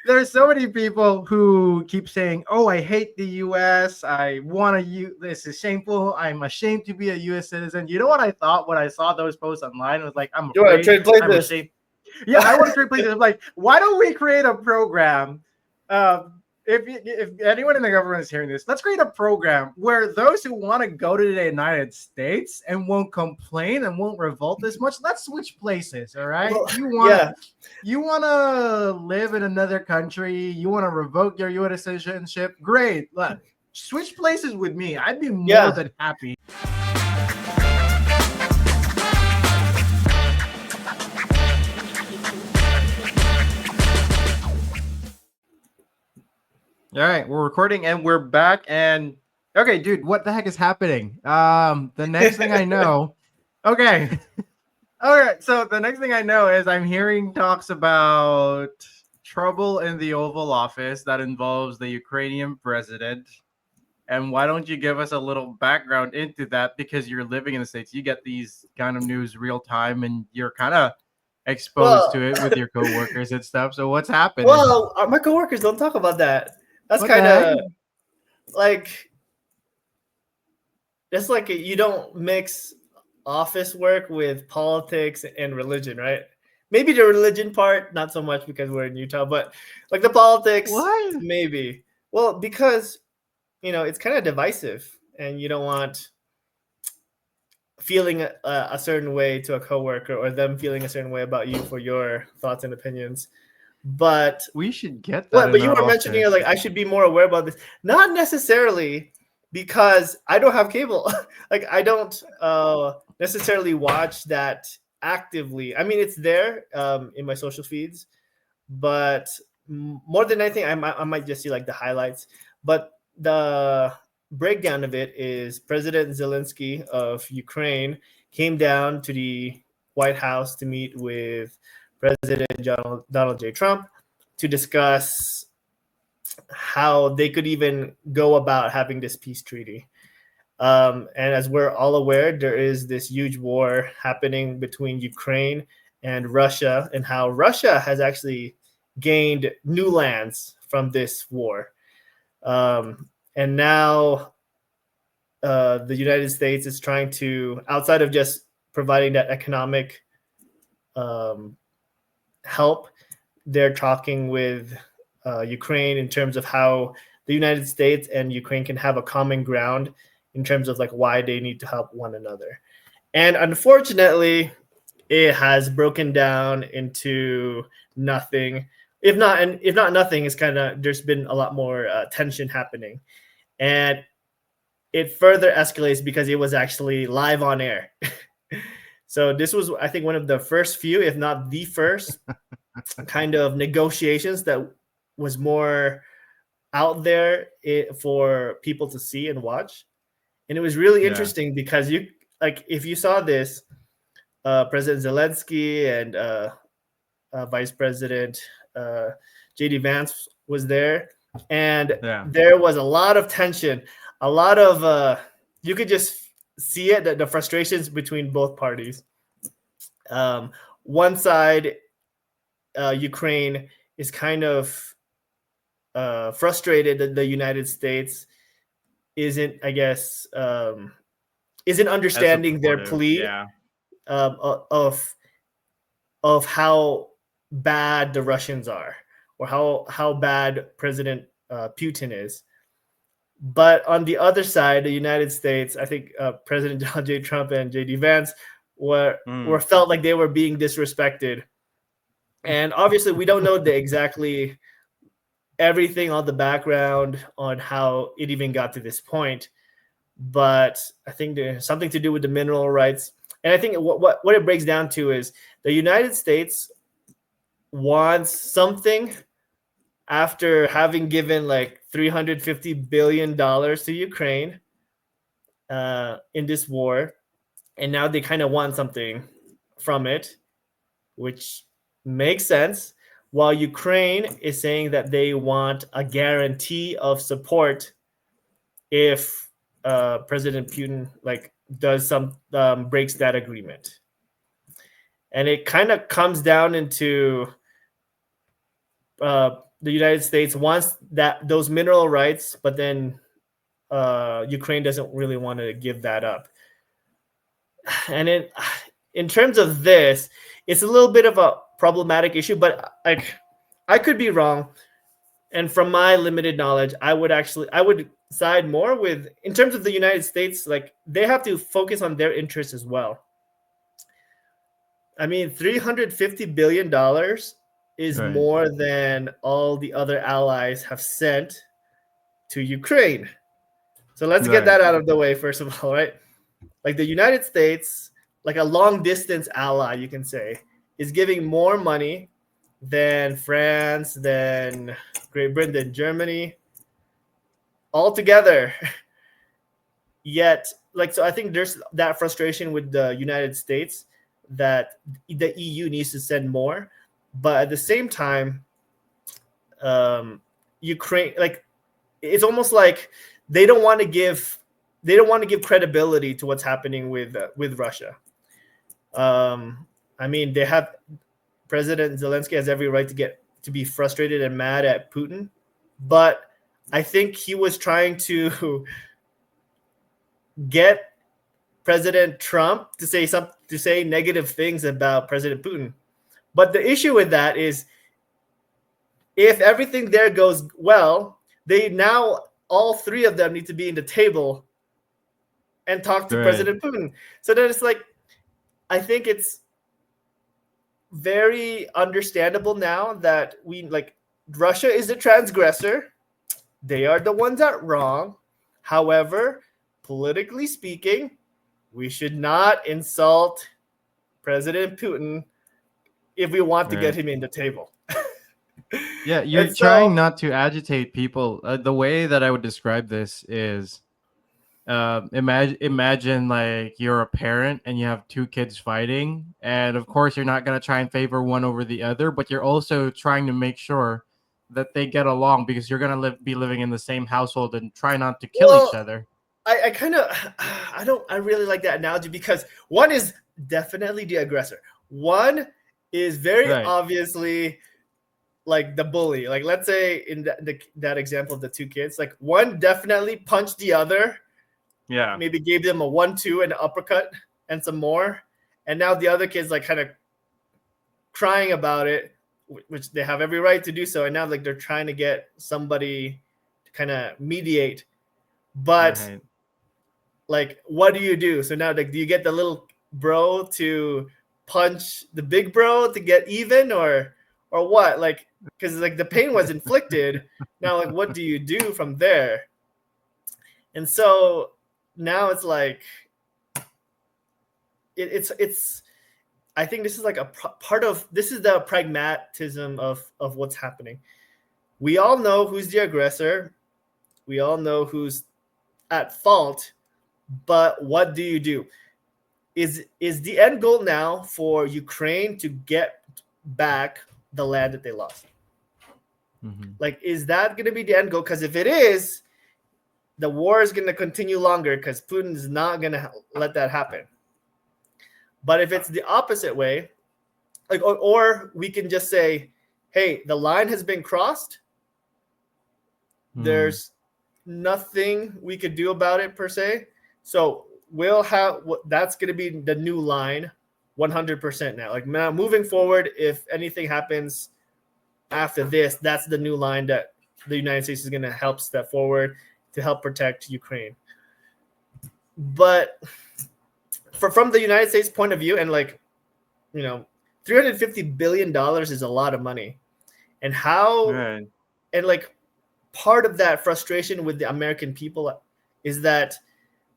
There's so many people who keep saying, "Oh, I hate the U.S. I want to. This is shameful. I'm ashamed to be a U.S. citizen." You know what I thought when I saw those posts online? I was like, "I'm You want to afraid. trade I'm places? ashamed." Yeah, I want to trade places. I'm like, why don't we create a program? If anyone in the government is hearing this, let's create a program where those who want to go to the United States and won't complain and won't revolt as much, let's switch places. All right, Well, yeah, you want to live in another country, you want to revoke your U.S. citizenship, great. Look, switch places with me. I'd be more yeah. than happy. All right, we're recording and we're back. And okay, dude, what the heck is happening? The next thing I know, okay, all right. So the next thing I know is I'm hearing talks about trouble in the Oval Office that involves the Ukrainian president. And why don't you give us a little background into that? Because you're living in the States, you get these kind of news real time, and you're kind of exposed Well, to it with your coworkers and stuff. So what's happening? well, my coworkers don't talk about that. That's What the kind heck? of like it's like you don't mix office work with politics and religion, right? Maybe the religion part, not so much because we're in Utah, but like the politics, What? maybe. Well, because it's kind of divisive, and you don't want feeling a certain way to a coworker or them feeling a certain way about you for your thoughts and opinions. But We should get that what? in But you our were mentioning office. like I should be more aware about this. Not necessarily because I don't have cable. Like I don't necessarily watch that actively. I mean, it's there in my social feeds, but more than anything, I might just see like the highlights. But the breakdown of it is President Zelensky of Ukraine came down to the White House to meet with President Donald J. Trump to discuss how they could even go about having this peace treaty. And as we're all aware, there is this huge war happening between Ukraine and Russia, and how Russia has actually gained new lands from this war. And now the United States is trying to, outside of just providing that economic help, they're talking with Ukraine in terms of how the United States and Ukraine can have a common ground in terms of like why they need to help one another. And unfortunately, it has broken down into nothing. If not nothing, it's kind of there's been a lot more tension happening, and it further escalates because it was actually live on air. So this was, I think, one of the first few, if not the first, kind of negotiations that was more out there for people to see and watch. And it was really Yeah. interesting because if you saw this, President Zelensky and Vice President JD Vance was there, and Yeah. there was a lot of tension, a lot of you could just see it, the frustrations between both parties. One side, Ukraine, is kind of frustrated that the United States isn't, I guess, isn't As understanding their supportive. plea Yeah. of how bad the Russians are, or how bad President Putin is. But on the other side, the United States, I think President Donald J. Trump and J.D. Vance were felt like they were being disrespected. And obviously, we don't know the exactly everything on the background on how it even got to this point. But I think there's something to do with the mineral rights. And I think what it breaks down to is the United States wants something after having given like $350 billion to Ukraine in this war. And now they kind of want something from it, which makes sense. While Ukraine is saying that they want a guarantee of support if President Putin does some breaks that agreement. And it kind of comes down into the United States wants those mineral rights, but then Ukraine doesn't really want to give that up. And in terms of this, it's a little bit of a problematic issue, but I could be wrong. And from my limited knowledge, I would side more with, in terms of the United States, like they have to focus on their interests as well. I mean, $350 billion is Right. more than all the other allies have sent to Ukraine. So let's get that out of the way, first of all, right? Like the United States, like a long distance ally, you can say, is giving more money than France, than Great Britain, than Germany, all together. Yet, like, so I think there's that frustration with the United States that the EU needs to send more, but at the same time, Ukraine, like, it's almost like they don't want to give credibility to what's happening with Russia. I mean, they have President Zelensky has every right to be frustrated and mad at Putin, but I think he was trying to get President Trump to say negative things about President Putin. But the issue with that is, if everything there goes well, they now all three of them need to be in the table and talk to President Putin. So then it's like, I think it's very understandable now that Russia is the transgressor. They are the ones that wrong. However, politically speaking, we should not insult President Putin if we want to get him in the table. Yeah, you're trying not to agitate people. The way that I would describe this is, imagine like you're a parent and you have two kids fighting, and of course you're not going to try and favor one over the other, but you're also trying to make sure that they get along, because you're going to be living in the same household, and try not to kill each other. I really like that analogy, because one is definitely the aggressor. One is very obviously like the bully. Like, let's say in that example of the two kids, like one definitely punched the other. Yeah. Maybe gave them a 1-2 and an uppercut and some more. And now the other kid's like kind of crying about it, which they have every right to do so. And now like they're trying to get somebody to kind of mediate. But like, what do you do? So now, like, do you get the little bro to punch the big bro to get even, or what? Like, because like the pain was inflicted. Now, like, what do you do from there? And so now it's like it's I think this is like a part of this is the pragmatism of what's happening. We all know who's the aggressor. We all know who's at fault. But what do you do? Is the end goal now for Ukraine to get back the land that they lost? Mm-hmm. Like, is that going to be the end goal? Because if it is, the war is going to continue longer, because Putin is not going to let that happen. But if it's the opposite way, like, or we can just say, hey, the line has been crossed. There's nothing we could do about it per se. So we'll have that's going to be the new line 100% now. Like, now moving forward, if anything happens after this, that's the new line that the United States is going to help step forward to help protect Ukraine. But from the United States point of view, and like, you know, $350 billion is a lot of money. And and like, part of that frustration with the American people is that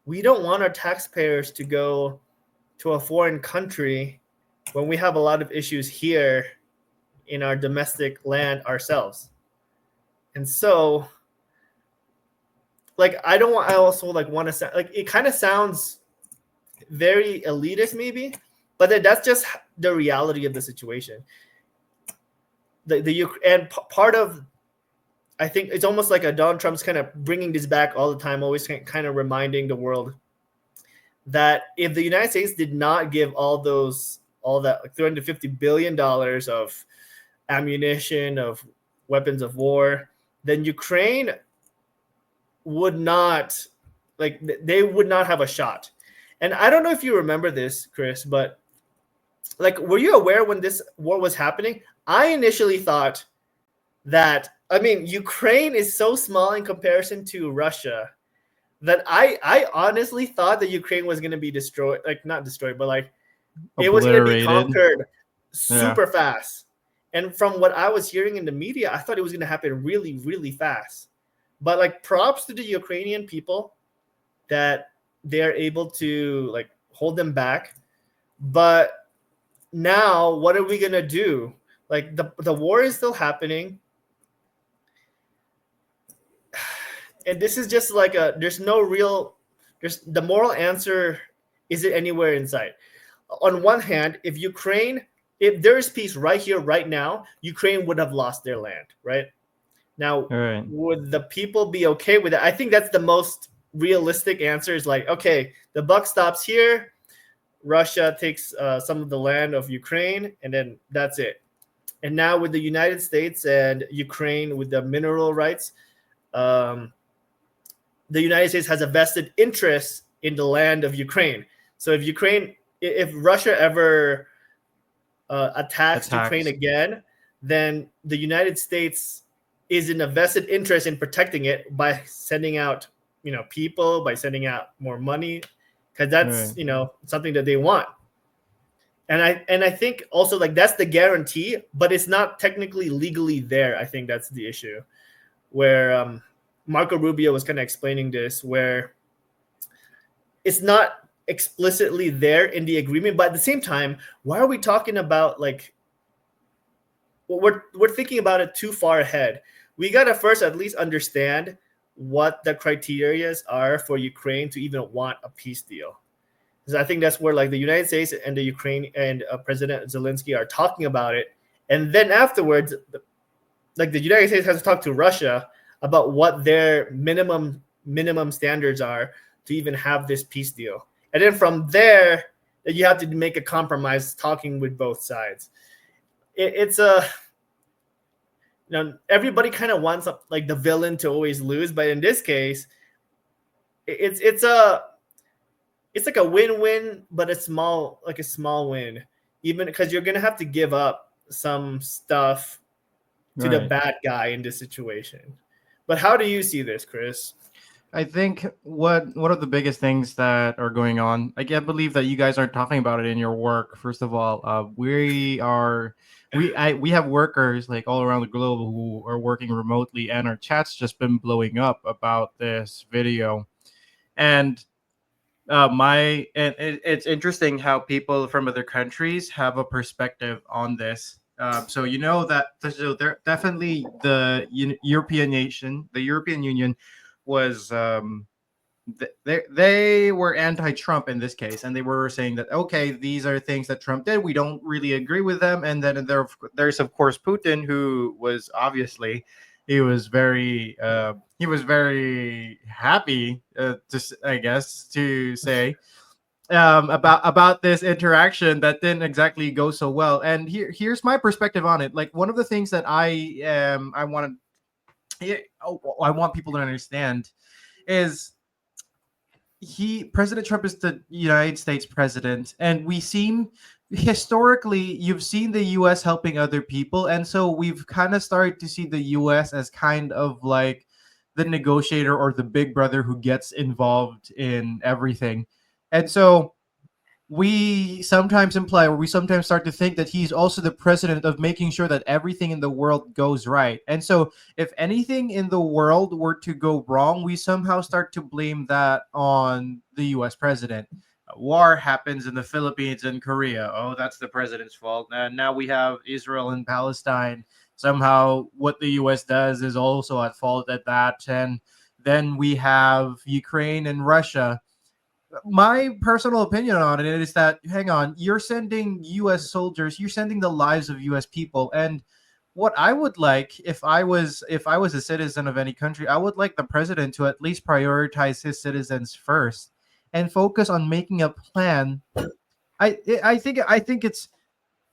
we don't want our taxpayers to go to a foreign country when we have a lot of issues here in our domestic land ourselves. And so, like, I also like want to sound like, it kind of sounds very elitist maybe, but that's just the reality of the situation. Part of, I think it's almost like a Donald Trump's kind of bringing this back all the time, always kind of reminding the world that if the United States did not give all that like $350 billion of ammunition, of weapons of war, then Ukraine would not, like, they would not have a shot. And I don't know if you remember this, Chris, but like, were you aware when this war was happening? I initially thought that, I mean, Ukraine is so small in comparison to Russia that I honestly thought that Ukraine was going to be destroyed, like not destroyed, but like it was going to be Obliterated. conquered super fast. And from what I was hearing in the media, I thought it was going to happen really, really fast. But like, props to the Ukrainian people that they're able to like hold them back. But now what are we going to do? Like, the war is still happening. And this is just like there's the moral answer isn't anywhere in sight. On one hand, if there is peace right here, right now, Ukraine would have lost their land, right? Now, would the people be okay with it? I think that's the most realistic answer, is like, okay, the buck stops here. Russia takes some of the land of Ukraine, and then that's it. And now with the United States and Ukraine with the mineral rights, the United States has a vested interest in the land of Ukraine. So if Russia ever attacks Ukraine again, then the United States is in a vested interest in protecting it by sending out, people, by sending out more money, because that's something that they want. And I think also, like, that's the guarantee, but it's not technically legally there. I think that's the issue, where Marco Rubio was kind of explaining this, where it's not explicitly there in the agreement, but at the same time, why are we talking about, like, we're thinking about it too far ahead. We got to first at least understand what the criterias are for Ukraine to even want a peace deal. Because I think that's where, like, the United States and the Ukraine and President Zelensky are talking about it. And then afterwards, like, the United States has to talk to Russia about what their minimum standards are to even have this peace deal. And then from there, you have to make a compromise, talking with both sides. It's everybody kind of wants, like, the villain to always lose, but in this case, it's like a win-win, but a small win, even because you're gonna have to give up some stuff to the bad guy in this situation. But how do you see this, Chris? I think one of the biggest things that are going on, I can't believe that you guys aren't talking about it in your work. First of all, we have workers, like, all around the globe who are working remotely, and our chat's just been blowing up about this video. And it's interesting how people from other countries have a perspective on this. So they're definitely the European Union was they were anti-Trump in this case, and they were saying that, okay, these are things that Trump did, we don't really agree with them. And then there's of course Putin, who was obviously he was very happy to say about this interaction that didn't exactly go so well. And here's my perspective on it. Like, one of the things that I want people to understand is President Trump is the United States president, and historically, you've seen the U.S. helping other people, and so we've kind of started to see the U.S. as kind of like the negotiator or the big brother who gets involved in everything. And so we sometimes start to think that he's also the president of making sure that everything in the world goes right. And so if anything in the world were to go wrong, we somehow start to blame that on the US president. War happens in the Philippines and Korea. Oh, that's the president's fault. And now we have Israel and Palestine. Somehow what the US does is also at fault at that. And then we have Ukraine and Russia. My personal opinion on it is that, hang on, you're sending U.S. soldiers, you're sending the lives of U.S. people, and what I would like, if I was a citizen of any country, I would like the president to at least prioritize his citizens first and focus on making a plan. I think it's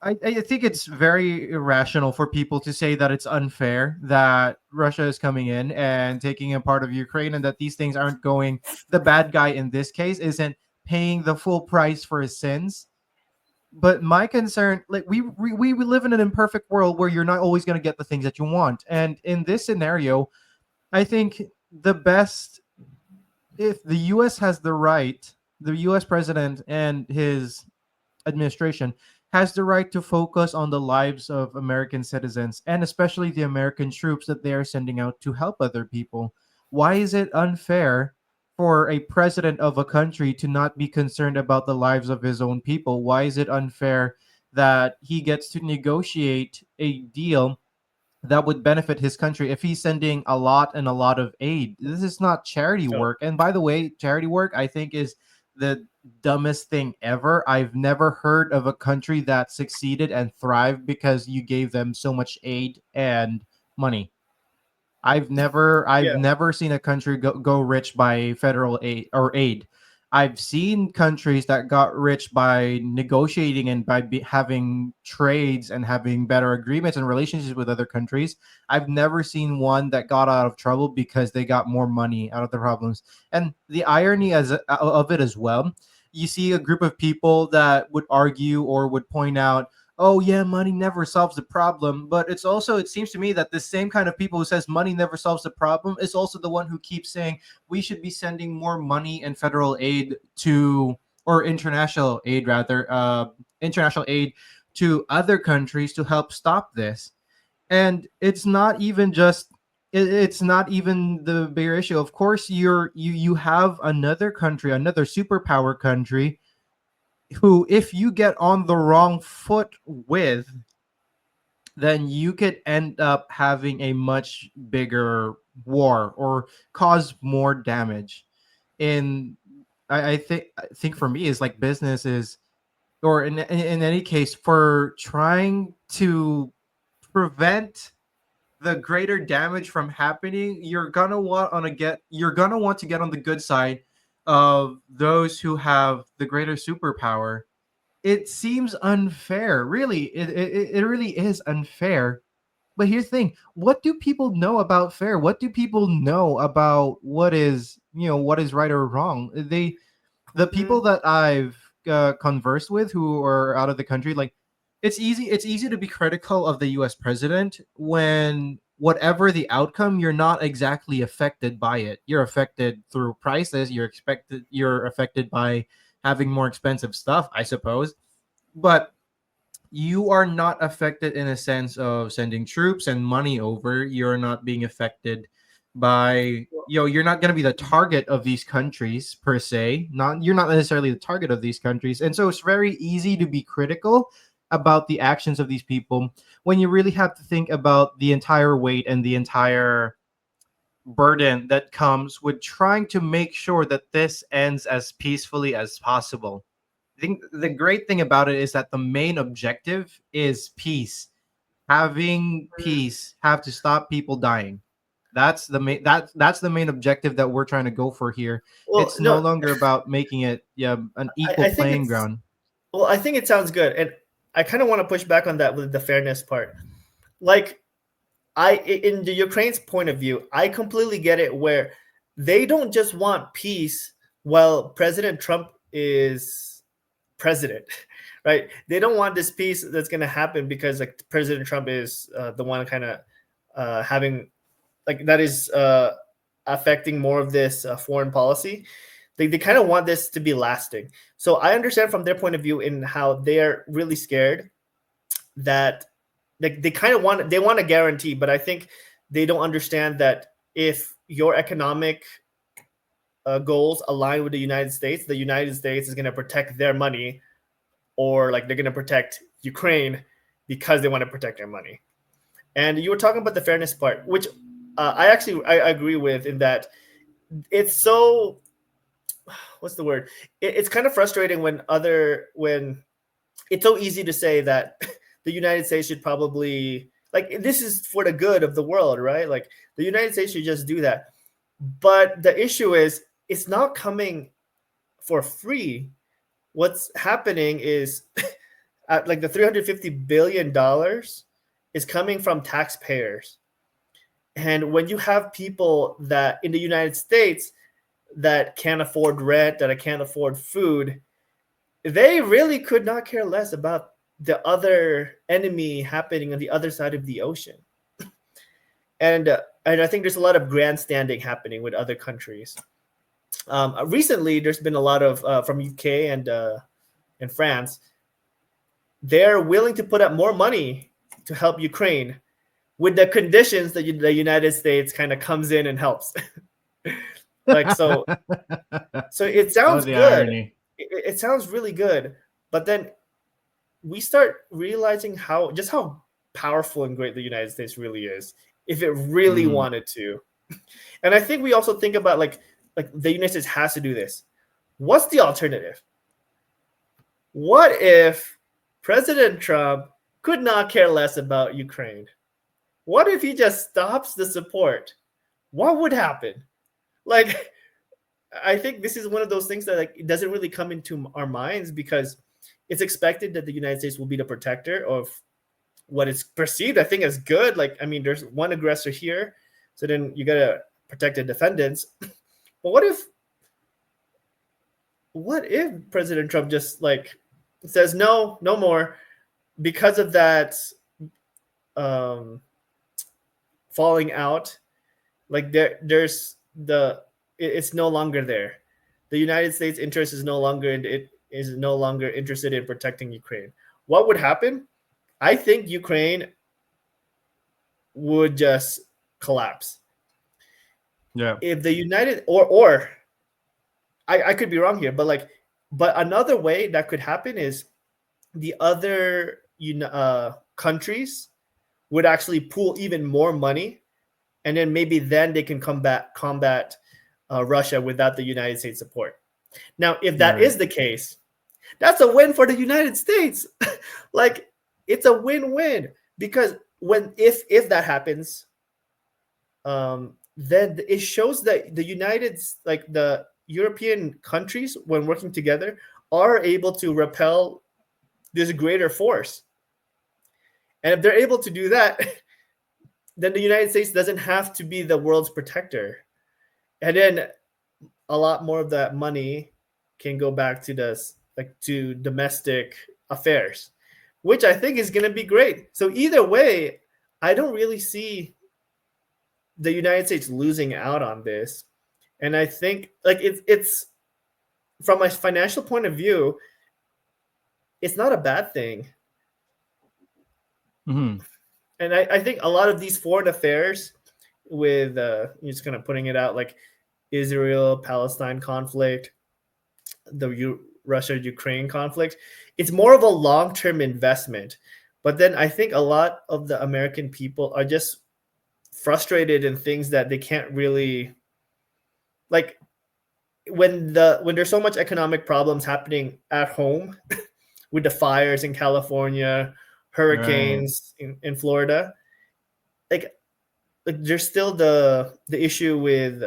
I think it's very irrational for people to say that it's unfair that Russia is coming in and taking a part of Ukraine, and that these things aren't going. The bad guy in this case isn't paying the full price for his sins. But my concern, like we live in an imperfect world where you're not always going to get the things that you want, and in this scenario, I think the best, if the U.S. has the right, the U.S. president and his administration has the right to focus on the lives of American citizens and especially the American troops that they are sending out to help other people. Why is it unfair for a president of a country to not be concerned about the lives of his own people? Why is it unfair that he gets to negotiate a deal that would benefit his country if he's sending a lot and a lot of aid? This is not charity So work. And by the way, charity work I think is the dumbest thing ever. I've never heard of a country that succeeded and thrived because you gave them so much aid and money. I've yeah, never seen a country go rich by federal aid or aid. I've seen countries that got rich by negotiating and by having trades and having better agreements and relationships with other countries. I've never seen one that got out of trouble because they got more money out of the problems. And the irony of it as well, you see a group of people that would argue or would point out, oh yeah, money never solves the problem. But it's also, it seems to me that the same kind of people who says money never solves the problem is also the one who keeps saying we should be sending more money and federal aid to, or international aid rather, international aid to other countries to help stop this. And it's not even just, it's not even the bigger issue. Of course, you have another country, another superpower country, who, if you get on the wrong foot with, then you could end up having a much bigger war or cause more damage. In I think for me is like business is, or in any case, for trying to prevent the greater damage from happening, you're gonna want to get on the good side of those who have the greater superpower. It seems unfair. Really, it really is unfair. But here's the thing: what do people know about fair? What do people know about what is, what is right or wrong? The people mm, that I've conversed with who are out of the country, like, it's easy to be critical of the U.S. president when whatever the outcome, you're not exactly affected by it. You're affected through prices. You're affected by having more expensive stuff, I suppose. But you are not affected in a sense of sending troops and money over. You're not being affected by, you're not going to be the target of these countries per se. Not You're not necessarily the target of these countries. And so it's very easy to be critical about the actions of these people when you really have to think about the entire weight and the entire burden that comes with trying to make sure that this ends as peacefully as possible. I think the great thing about it is that the main objective is peace. Having mm. peace, have to stop people dying. That's the main objective that we're trying to go for here. Well, It's no no, longer about making it, yeah, an equal I think playing it's ground. well, I think it sounds good, and I kind of want to push back on that with the fairness part. Like, in the Ukraine's point of view, I completely get it where they don't just want peace while President Trump is president, right? They don't want this peace that's going to happen because like President Trump is the one kind of having like that is affecting more of this foreign policy. They kind of want this to be lasting. So I understand from their point of view in how they're really scared that they kind of want a guarantee, but I think they don't understand that if your economic goals align with the United States is going to protect their money, or like they're going to protect Ukraine because they want to protect their money. And you were talking about the fairness part, which I agree with in that it's so what's the word? It's kind of frustrating when it's so easy to say that the United States should probably like this is for the good of the world, right? Like the United States should just do that. But the issue is it's not coming for free. What's happening is like the $350 billion is coming from taxpayers. And when you have people that in the United States that can't afford rent, that can't afford food, they really could not care less about the other enemy happening on the other side of the ocean. And I think there's a lot of grandstanding happening with other countries. Recently, there's been a lot of from UK and France. They're willing to put up more money to help Ukraine, with the conditions that the United States kind of comes in and helps. Like so it sounds the good. irony. It sounds really good, but then we start realizing how powerful and great the United States really is if it really wanted to. And I think we also think about like the United States has to do this. What's the alternative? What if President Trump could not care less about Ukraine? What if he just stops the support? What would happen? Like, I think this is one of those things that like it doesn't really come into our minds, because it's expected that the United States will be the protector of what is perceived, I think, as good. Like, I mean, there's one aggressor here, so then you gotta protect the defendants. But what if President Trump just like says no more, because of that falling out? Like it's no longer there. The United States interest is no longer interested in protecting Ukraine. What would happen? I think Ukraine would just collapse. Yeah. If the United or I could be wrong here, but another way that could happen is the other countries would actually pool even more money, and then maybe then they can combat Russia without the United States support. Now, if that is the case, that's a win for the United States. Like, it's a win-win, because if that happens, then it shows that the European countries, when working together, are able to repel this greater force. And if they're able to do that, then the United States doesn't have to be the world's protector. And then a lot more of that money can go back to domestic affairs, which I think is going to be great. So either way, I don't really see the United States losing out on this. And I think like it's from a financial point of view, it's not a bad thing. Mm-hmm. And I think a lot of these foreign affairs with just kind of putting it out, like Israel-Palestine conflict, the Russia-Ukraine conflict, it's more of a long-term investment. But then I think a lot of the American people are just frustrated in things that they can't really, like, when there's so much economic problems happening at home with the fires in California, hurricanes in Florida, like there's still the issue with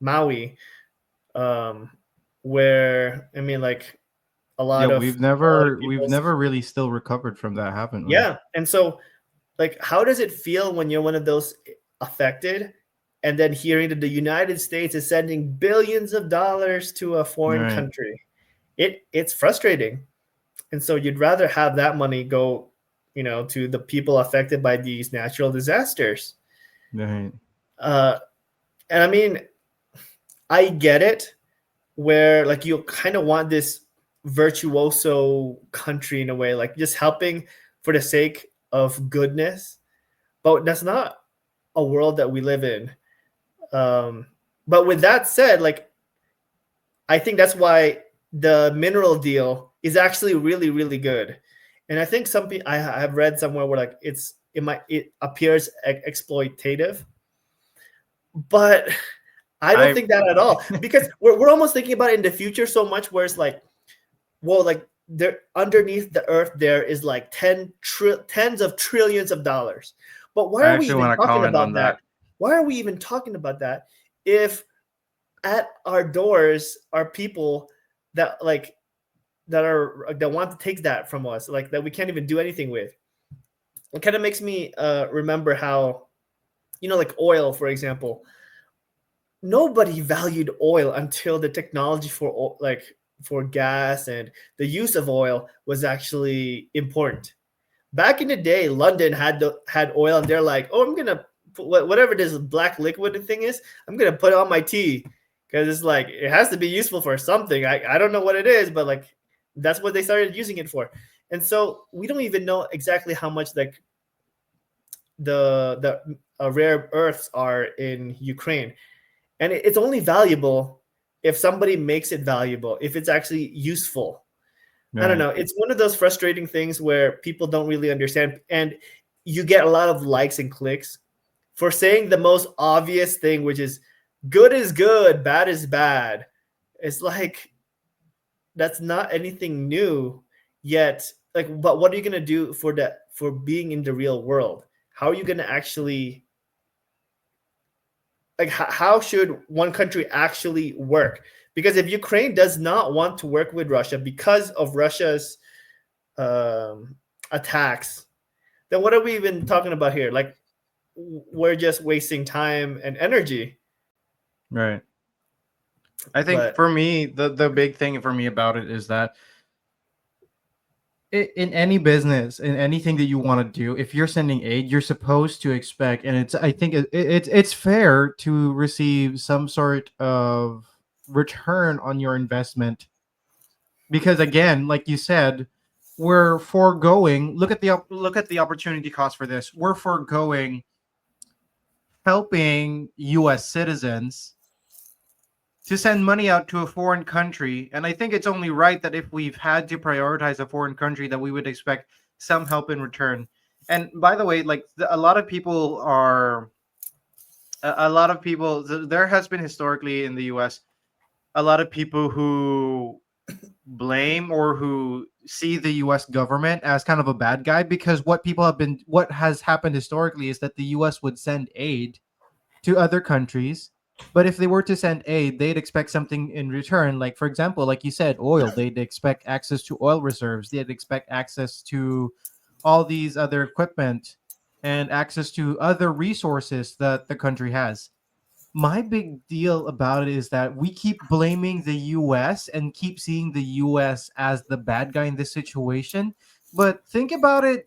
Maui, where I mean, like, a lot of we've never really still recovered from that, haven't we? Yeah. And so, like, how does it feel when you're one of those affected, and then hearing that the United States is sending billions of dollars to a foreign country? It's frustrating. And so you'd rather have that money go, to the people affected by these natural disasters. Right. And I mean, I get it, where like you kind of want this virtuoso country in a way, like just helping for the sake of goodness, but that's not a world that we live in. But with that said, like, I think that's why the mineral deal is actually really, really good. And I think I have read somewhere where like it appears exploitative, but I don't think that at all, because we're almost thinking about it in the future so much, where it's like, well, like there underneath the earth there is like tens of trillions of dollars. But why are we even talking about that? Why are we even talking about that if at our doors are people that like that want to take that from us, like that we can't even do anything with. It kind of makes me remember how, like oil, for example. Nobody valued oil until the technology for gas and the use of oil was actually important. Back in the day, London had oil, and they're like, "Oh, I'm gonna put whatever this black liquid thing is. I'm gonna put it on my tea because it's like it has to be useful for something. I don't know what it is, but like that's what they started using it for." And so we don't even know exactly how much like the rare earths are in Ukraine, and it's only valuable if somebody makes it valuable, if it's actually useful. I don't Right. know. It's one of those frustrating things where people don't really understand, and you get a lot of likes and clicks for saying the most obvious thing, which is good is good, bad is bad. It's like that's not anything new yet. Like, but what are you gonna do for being in the real world? How are you gonna actually like how should one country actually work? Because if Ukraine does not want to work with Russia because of Russia's attacks, then what are we even talking about here? Like we're just wasting time and energy. Right. I think But for me, the big thing for me about it is that in any business, in anything that you want to do, if you're sending aid, you're supposed to expect, and I think it's fair to receive some sort of return on your investment, because again, like you said, we're foregoing. Look at the opportunity cost for this. We're foregoing helping U.S. citizens to send money out to a foreign country. And I think it's only right that if we've had to prioritize a foreign country, that we would expect some help in return. And by the way, like a lot of people are, a lot of people, there has been historically in the US, a lot of people who blame or who see the US government as kind of a bad guy, because what has happened historically is that the US would send aid to other countries. But if they were to send aid, they'd expect something in return. Like, for example, like you said, oil. They'd expect access to oil reserves. They'd expect access to all these other equipment and access to other resources that the country has. My big deal about it is that we keep blaming the US and keep seeing the US as the bad guy in this situation. But think about it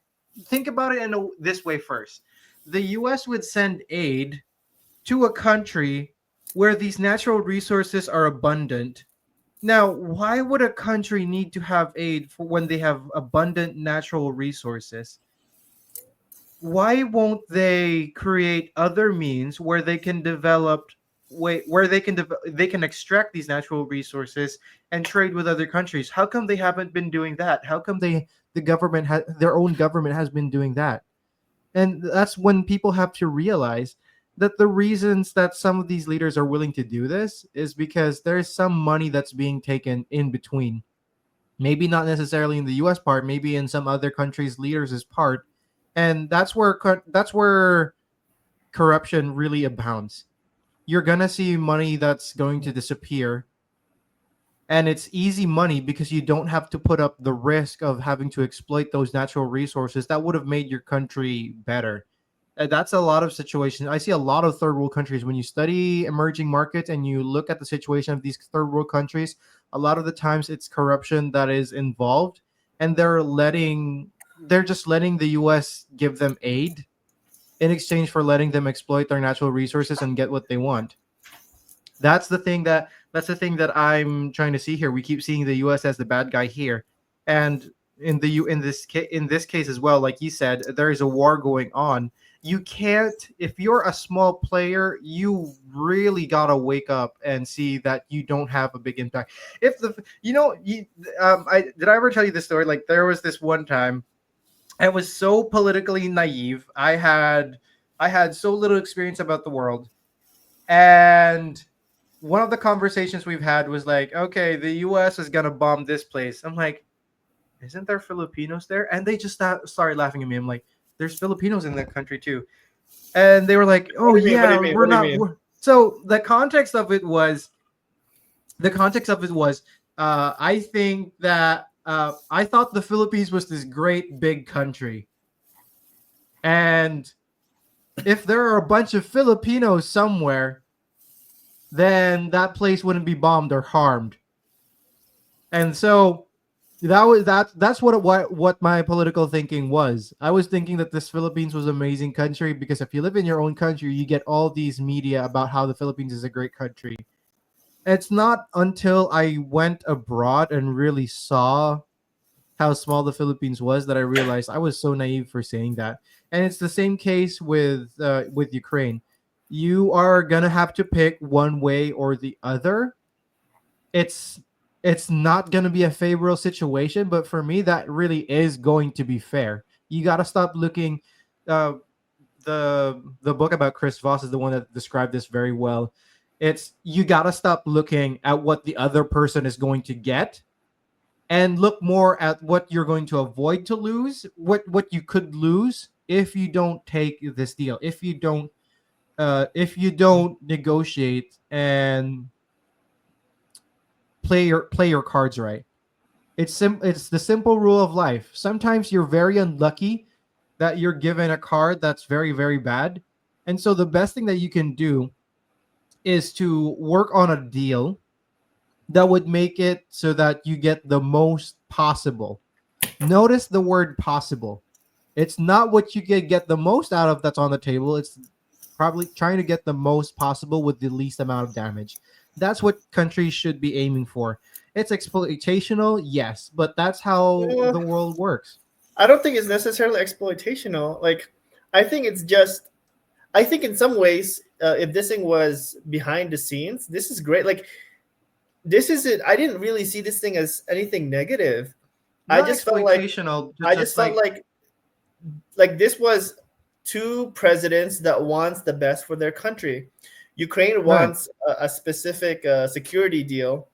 in this way first. The US would send aid to a country where these natural resources are abundant. Now, why would a country need to have aid for when they have abundant natural resources? Why won't they create other means where they can develop where they can extract these natural resources and trade with other countries? How come they haven't been doing that? How come the government their own government has been doing that? And that's when people have to realize that the reasons that some of these leaders are willing to do this is because there's some money that's being taken in between. Maybe not necessarily in the US part, maybe in some other countries' leaders' part. And that's where corruption really abounds. You're going to see money that's going to disappear, and it's easy money because you don't have to put up the risk of having to exploit those natural resources that would have made your country better. That's a lot of situations. I see a lot of third world countries. When you study emerging markets and you look at the situation of these third world countries, a lot of the times it's corruption that is involved, and they're just letting the US give them aid in exchange for letting them exploit their natural resources and get what they want. That's the thing that I'm trying to see here. We keep seeing the US as the bad guy here. And in this case as well, like you said, there is a war going on. You can't, if you're a small player, you really gotta wake up and see that you don't have a big impact. If the you know you I did I ever tell you this story? Like there was this one time I was so politically naive. I had so little experience about the world, and one of the conversations we've had was like, okay, the US is gonna bomb this place. I'm like, isn't there Filipinos there? And they just started laughing at me. I'm like, there's Filipinos in that country too. And they were like, what oh do you mean? What do yeah, you mean? we're What do you not. mean? So the context of it was, I think I thought the Philippines was this great big country, and if there are a bunch of Filipinos somewhere, then that place wouldn't be bombed or harmed. And so that's what my political thinking was. I was thinking that this Philippines was an amazing country because if you live in your own country, you get all these media about how the Philippines is a great country. It's not until I went abroad and really saw how small the Philippines was that I realized I was so naive for saying that. And it's the same case with Ukraine. You are gonna have to pick one way or the other. It's it's not gonna be a favorable situation, but for me, that really is going to be fair. You gotta stop looking. Uh, the book about Chris Voss is the one that described this very well. It's you gotta stop looking at what the other person is going to get and look more at what you're going to avoid to lose, what you could lose if you don't take this deal, if you don't negotiate and play your cards right. It's the simple rule of life. Sometimes you're very unlucky that you're given a card that's very very bad, and so the best thing that you can do is to work on a deal that would make it so that you get the most possible. Notice the word possible. It's not what you can get the most out of that's on the table. It's probably trying to get the most possible with the least amount of damage. That's what countries should be aiming for. It's exploitational, yes, but that's how Uh, the world works. I don't think it's necessarily exploitational. Like, I think it's just. I think in some ways, if this thing was behind the scenes, this is great. Like, this is it. I didn't really see this thing as anything negative. I Not just felt like exploitational, I just just felt like like this was two presidents that wants the best for their country. Ukraine right. wants a specific security deal,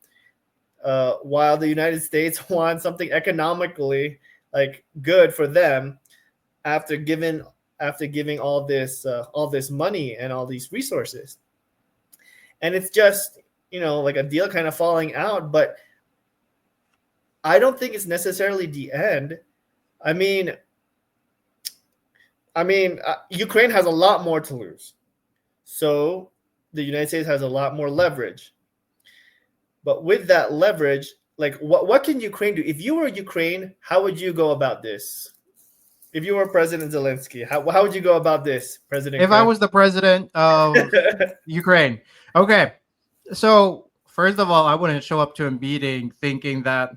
while the United States wants something economically like good for them after giving all this money and all these resources. And it's just like a deal kind of falling out, but I don't think it's necessarily the end. I mean, Ukraine has a lot more to lose. So the United States has a lot more leverage. But with that leverage, like what can Ukraine do? If you were Ukraine, how would you go about this? If you were President Zelensky, how would you go about this, President If I Craig? was the president of Ukraine, okay. So first of all, I wouldn't show up to a meeting thinking that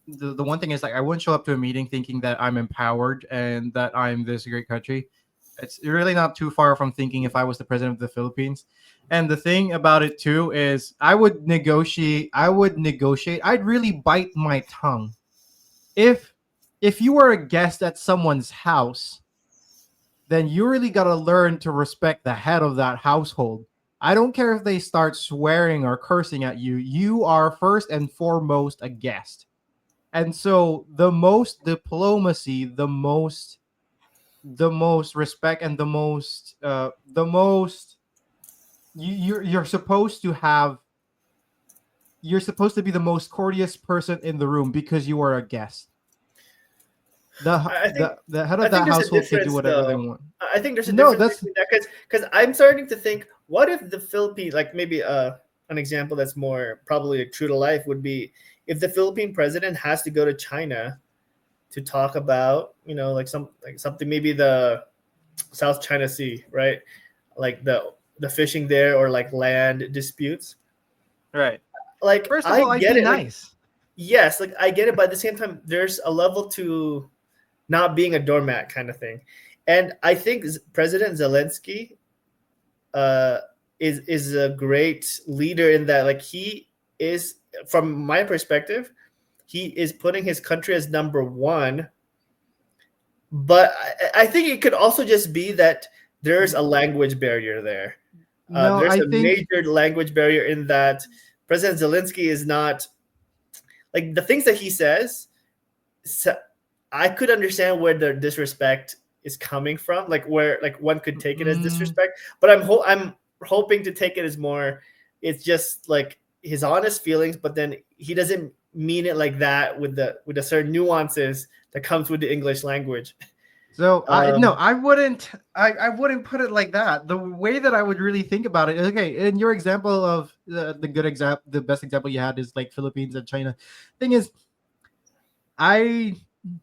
the one thing is like I wouldn't show up to a meeting thinking that I'm empowered and that I'm this great country. It's really not too far from thinking if I was the president of the Philippines. And the thing about it too is I would negotiate. I'd really bite my tongue. If if you were a guest at someone's house, then you really got to learn to respect the head of that household. I don't care if they start swearing or cursing at you. You are first and foremost a guest. And so the most diplomacy, the most respect and the most you're supposed to have, you're supposed to be the most courteous person in the room because you are a guest. The I think the head I of think that there's a household can do difference whatever they though. want. I think there's a No, difference that's between that because I'm starting to think, what if the Philippines, like maybe an example that's more probably true to life would be if the Philippine president has to go to China to talk about like something, maybe the South China Sea, right? Like the fishing there, or like land disputes. right. Like First of I all, I'd get be it. Like, nice. yes, like I get it, but at the same time, there's a level to not being a doormat kind of thing. And I think President Zelensky uh, is a great leader in that. Like, he is, from my perspective, he is putting his country as number one. But I think it could also just be that there's a language barrier there. No, There's I a think major language barrier in that President Zelensky is not, like, the things that he says. So I could understand where the disrespect is coming from, like where like one could take it as mm, disrespect, but I'm hoping to take it as more. It's just like his honest feelings, but then he doesn't. mean it like that with the certain nuances that comes with the English language. So I wouldn't put it like that. The way that I would really think about it, okay, in your example of the good example, the best example you had is like Philippines and China. Thing is,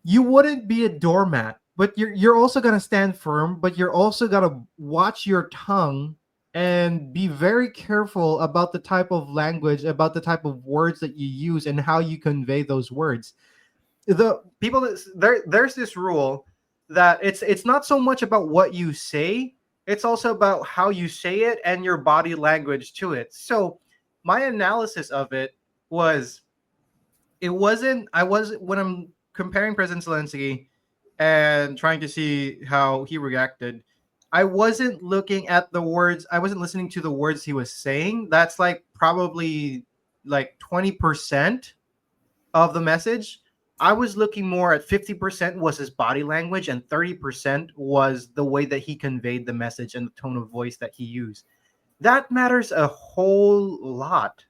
you wouldn't be a doormat, but you're also gonna stand firm, but you're also gonna watch your tongue and be very careful about the type of language, about the type of words that you use and how you convey those words. The people there's this rule that it's not so much about what you say, it's also about how you say it and your body language to it. So my analysis of it was, it wasn't I was when I'm comparing President Zelensky and trying to see how he reacted, I wasn't looking at the words, I wasn't listening to the words he was saying. That's like probably like 20% of the message. I was looking more at 50% was his body language and 30% was the way that he conveyed the message and the tone of voice that he used. That matters a whole lot.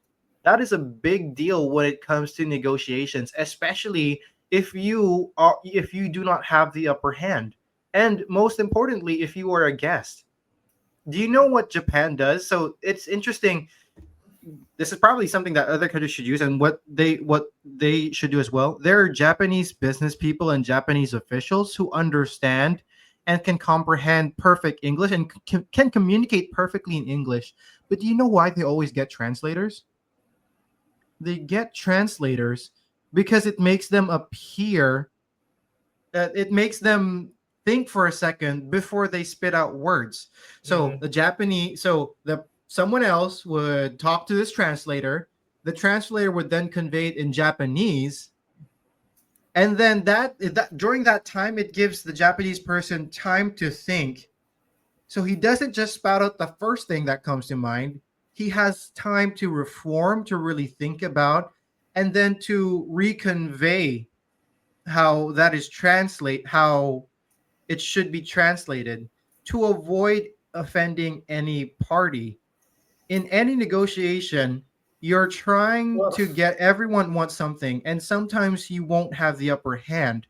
That is a big deal when it comes to negotiations, especially if you do not have the upper hand. And most importantly, if you are a guest. Do you know what Japan does? So it's interesting. This is probably something that other countries should use, and what they should do as well. There are Japanese business people and Japanese officials who understand and can comprehend perfect English and can communicate perfectly in English. But do you know why they always get translators? They get translators because it makes them appear, it makes them think for a second before they spit out words. So Mhm. the Japanese, so the someone else would talk to this translator. The translator would then convey it in Japanese, and then that during that time, it gives the Japanese person time to think. So he doesn't just spout out the first thing that comes to mind. He has time to reform, to really think about, and then to reconvey how it should be translated to avoid offending any party. In any negotiation, you're trying Well, to get everyone wants something, and sometimes you won't have the upper hand.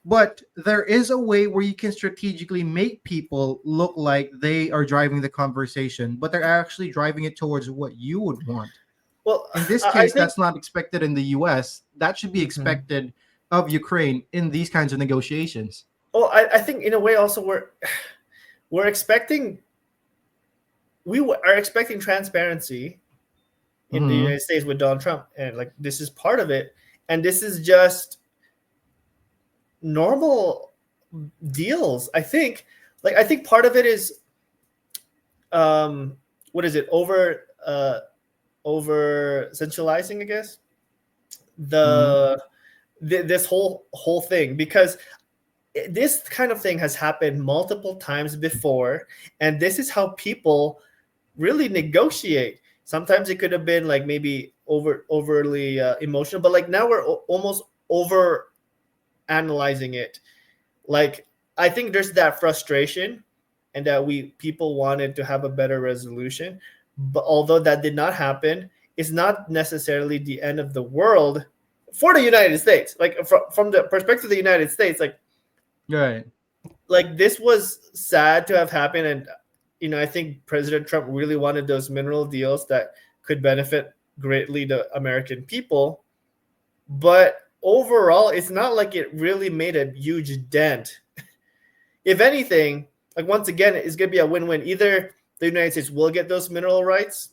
But there is a way where you can strategically make people look like they are driving the conversation, but they're actually driving it towards what you would want. well, In this I case, think. that's not expected in the US. That should be Mhm. expected of Ukraine in these kinds of negotiations. Well, I think in a way also we're expecting are expecting transparency in the Hmm. United States with Donald Trump, and like this is part of it, and this is just normal deals. I think part of it is what is it over centralizing, I guess, Hmm. the this whole thing, because this kind of thing has happened multiple times before, and this is how people really negotiate. Sometimes it could have been like maybe overly emotional, but like now we're almost over analyzing it. Like I think there's that frustration, and that we people wanted to have a better resolution, but although that did not happen, it's not necessarily the end of the world for the United States. Like from the perspective of the United States, Right. like this was sad to have happened, and I think President Trump really wanted those mineral deals that could benefit greatly the American people, but overall it's not like it really made a huge dent. If anything, like once again, it's going to be a win-win. Either the United States will get those mineral rights,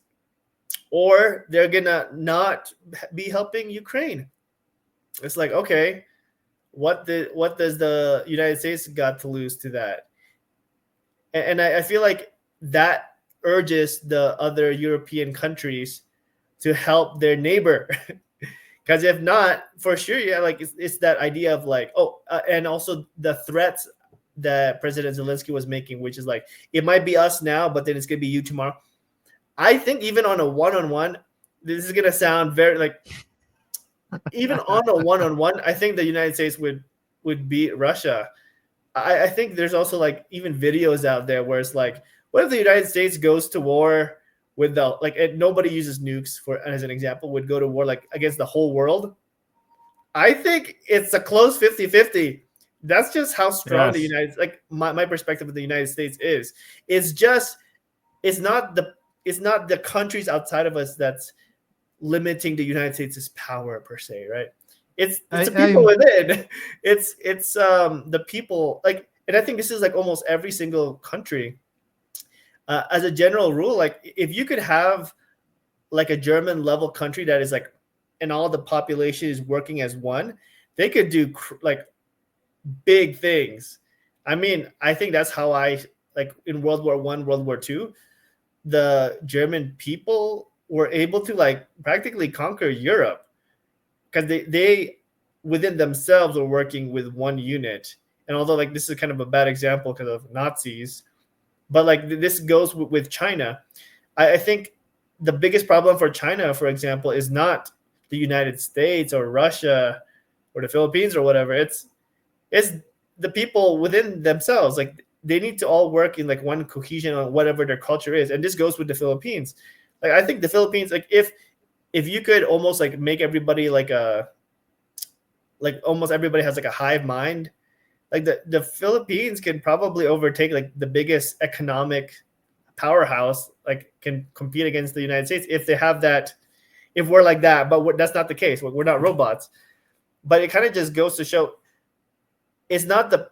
or they're going to not be helping Ukraine. It's like, okay, what does the United States got to lose to that? And I feel like that urges the other European countries to help their neighbor. Because if not, for sure, yeah, like it's that idea of like, and also the threats that President Zelensky was making, which is like, it might be us now, but then it's gonna be you tomorrow. I think even on a one-on-one, this is gonna sound very like, even on a one-on-one, I think the United States would beat Russia. I think there's also like even videos out there where it's like, what if the United States goes to war with the like, and nobody uses nukes for as an example, would go to war like against the whole world. I think it's a close 50-50. That's just how strong the Yes. United, like my perspective of the United States is. It's just it's not the countries outside of us that's limiting the United States' power per se, right? It's the people within. It's the people, like, and I think this is like almost every single country. As a general rule, like if you could have like a German level country that is like, and all the population is working as one, they could do like big things. I mean, I think that's how I like in World War I, World War II, the German people were able to like practically conquer Europe because they within themselves were working with one unit. And although like this is kind of a bad example because of Nazis, but like this goes with China. I think the biggest problem for China, for example, is not the United States or Russia or the Philippines or whatever. It's the people within themselves. Like they need to all work in like one cohesion on whatever their culture is. And this goes with the Philippines. Like I think the Philippines, like if you could almost like make everybody like almost everybody has like a hive mind, like the Philippines can probably overtake like the biggest economic powerhouse, like can compete against the United States if they have that, if we're like that. But that's not the case. We're not robots. But it kind of just goes to show it's not the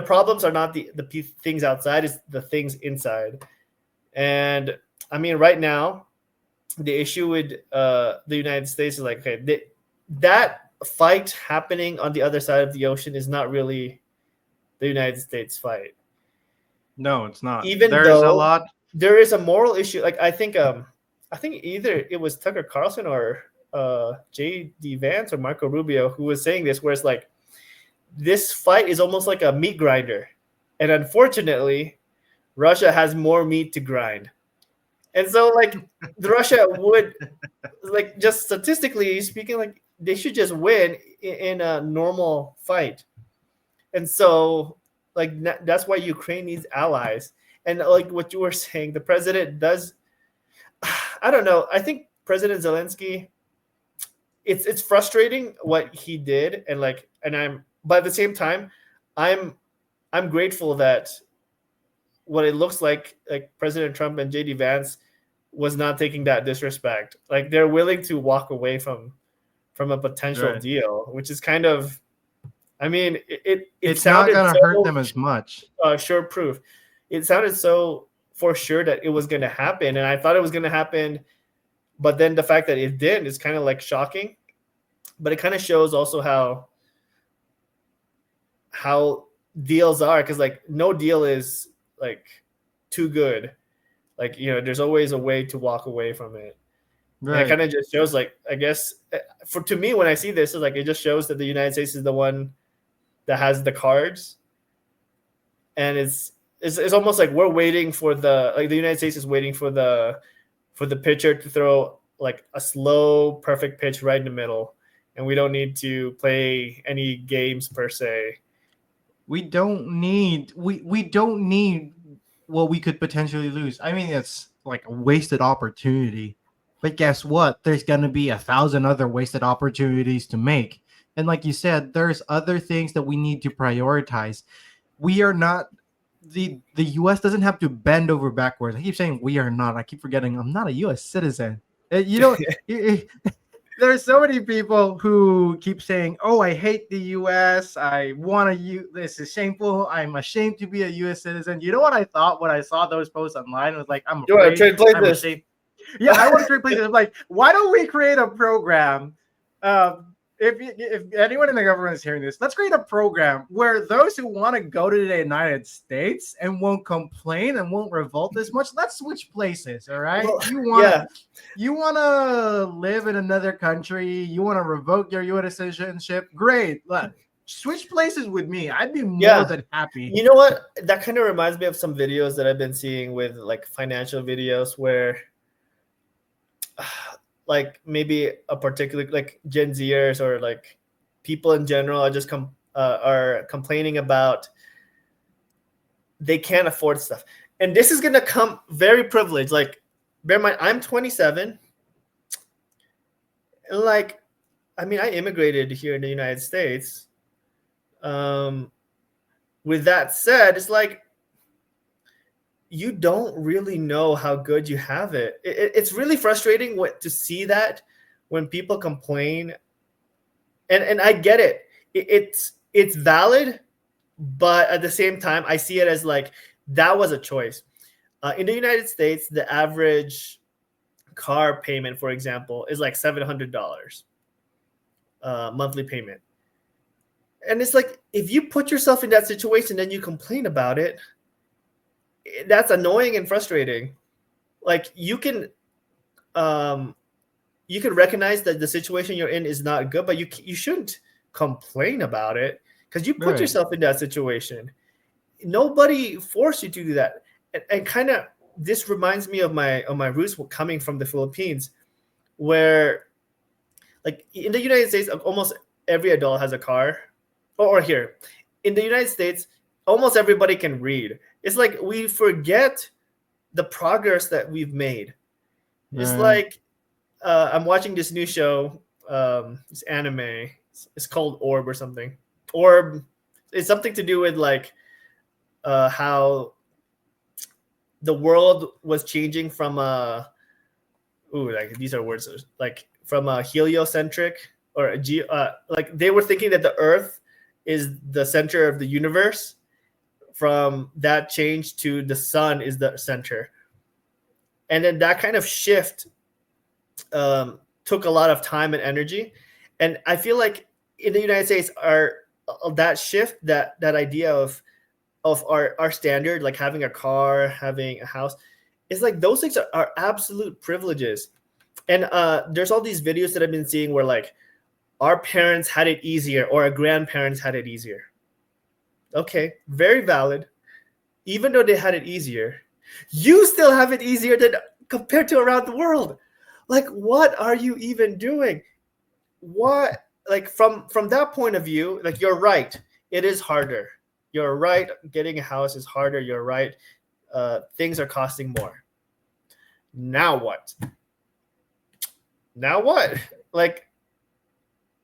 problems are not the things outside, it's the things inside. And I mean, right now, the issue with the United States is like, okay, that fight happening on the other side of the ocean is not really the United States fight. No, it's not. Even There's though a lot. there is a moral issue. Like I think either it was Tucker Carlson or J.D. Vance or Marco Rubio who was saying this, where it's like this fight is almost like a meat grinder, and unfortunately, Russia has more meat to grind, and so like Russia would, like just statistically speaking, like they should just win in a normal fight, and so like that's why Ukraine needs allies. And like what you were saying, the president does. I don't know. I think President Zelensky, it's frustrating what he did, and like, but at the same time, I'm grateful that what it looks like President Trump and JD Vance was not taking that disrespect. Like they're willing to walk away from a potential deal, which is kind of, I mean, it's not gonna hurt them as much. Sure proof. It sounded so for sure that it was going to happen, and I thought it was going to happen, but then the fact that it didn't is kind of like shocking. But it kind of shows also how deals are, because like no deal is like too good. Like, you know, there's always a way to walk away from it. Right. And it kind of just shows, like, I guess to me when I see this, is like it just shows that the United States is the one that has the cards, and it's almost like we're waiting for the United States is waiting for the pitcher to throw like a slow, perfect pitch right in the middle, and we don't need to play any games per se. We don't need what we could potentially lose. I mean, it's like a wasted opportunity. But guess what? There's gonna be 1,000 other wasted opportunities to make. And like you said, there's other things that we need to prioritize. We are not. The U.S. doesn't have to bend over backwards. I keep saying we are not. I keep forgetting I'm not a U.S. citizen. You know, there's so many people who keep saying, "Oh, I hate the U.S. I want to. This is shameful. I'm ashamed to be a U.S. citizen." You know what I thought when I saw those posts online? It was like, I'm afraid. You want to trade places? Yeah, I want to trade places. I'm like, why don't we create a program? If anyone in the government is hearing this, let's create a program where those who want to go to the United States and won't complain and won't revolt as much, let's switch places. All right. Well, you want to live in another country. You want to revoke your U.S. citizenship. Great. Look, switch places with me. I'd be more than happy. You know what? That kind of reminds me of some videos that I've been seeing with like financial videos where like maybe a particular like Gen Zers or like people in general are just are complaining about they can't afford stuff. And this is going to come very privileged. Like bear in mind, I'm 27. And like, I mean, I immigrated here in the United States. With that said, it's like you don't really know how good you have it. It's really frustrating to see that when people complain, and I get it. It's valid, but at the same time, I see it as like that was a choice. In the United States, the average car payment, for example, is like $700 monthly payment. And it's like, if you put yourself in that situation and you complain about it, that's annoying and frustrating. Like you can recognize that the situation you're in is not good, but you shouldn't complain about it because you put Right. yourself in that situation. Nobody forced you to do that. And kind of this reminds me of my roots coming from the Philippines, where like in the United States, almost every adult has a car. Or here in the United States, almost everybody can read. It's like we forget the progress that we've made. It's Right. like I'm watching this new show, this anime. It's called Orb or something. Orb. It's something to do with like how the world was changing from a like these are words like from a heliocentric or like they were thinking that the Earth is the center of the universe. From that change to the sun is the center, and then that kind of shift took a lot of time and energy. And I feel like in the United States, that shift, that idea of our standard, like having a car, having a house, is like those things are absolute privileges. And there's all these videos that I've been seeing where like our parents had it easier or our grandparents had it easier. Okay, very valid. Even though they had it easier, you still have it easier than compared to around the world. Like, what are you even doing? What, like from that point of view, like you're right, it is harder. You're right, getting a house is harder. You're right, things are costing more. Now what? Now what? Like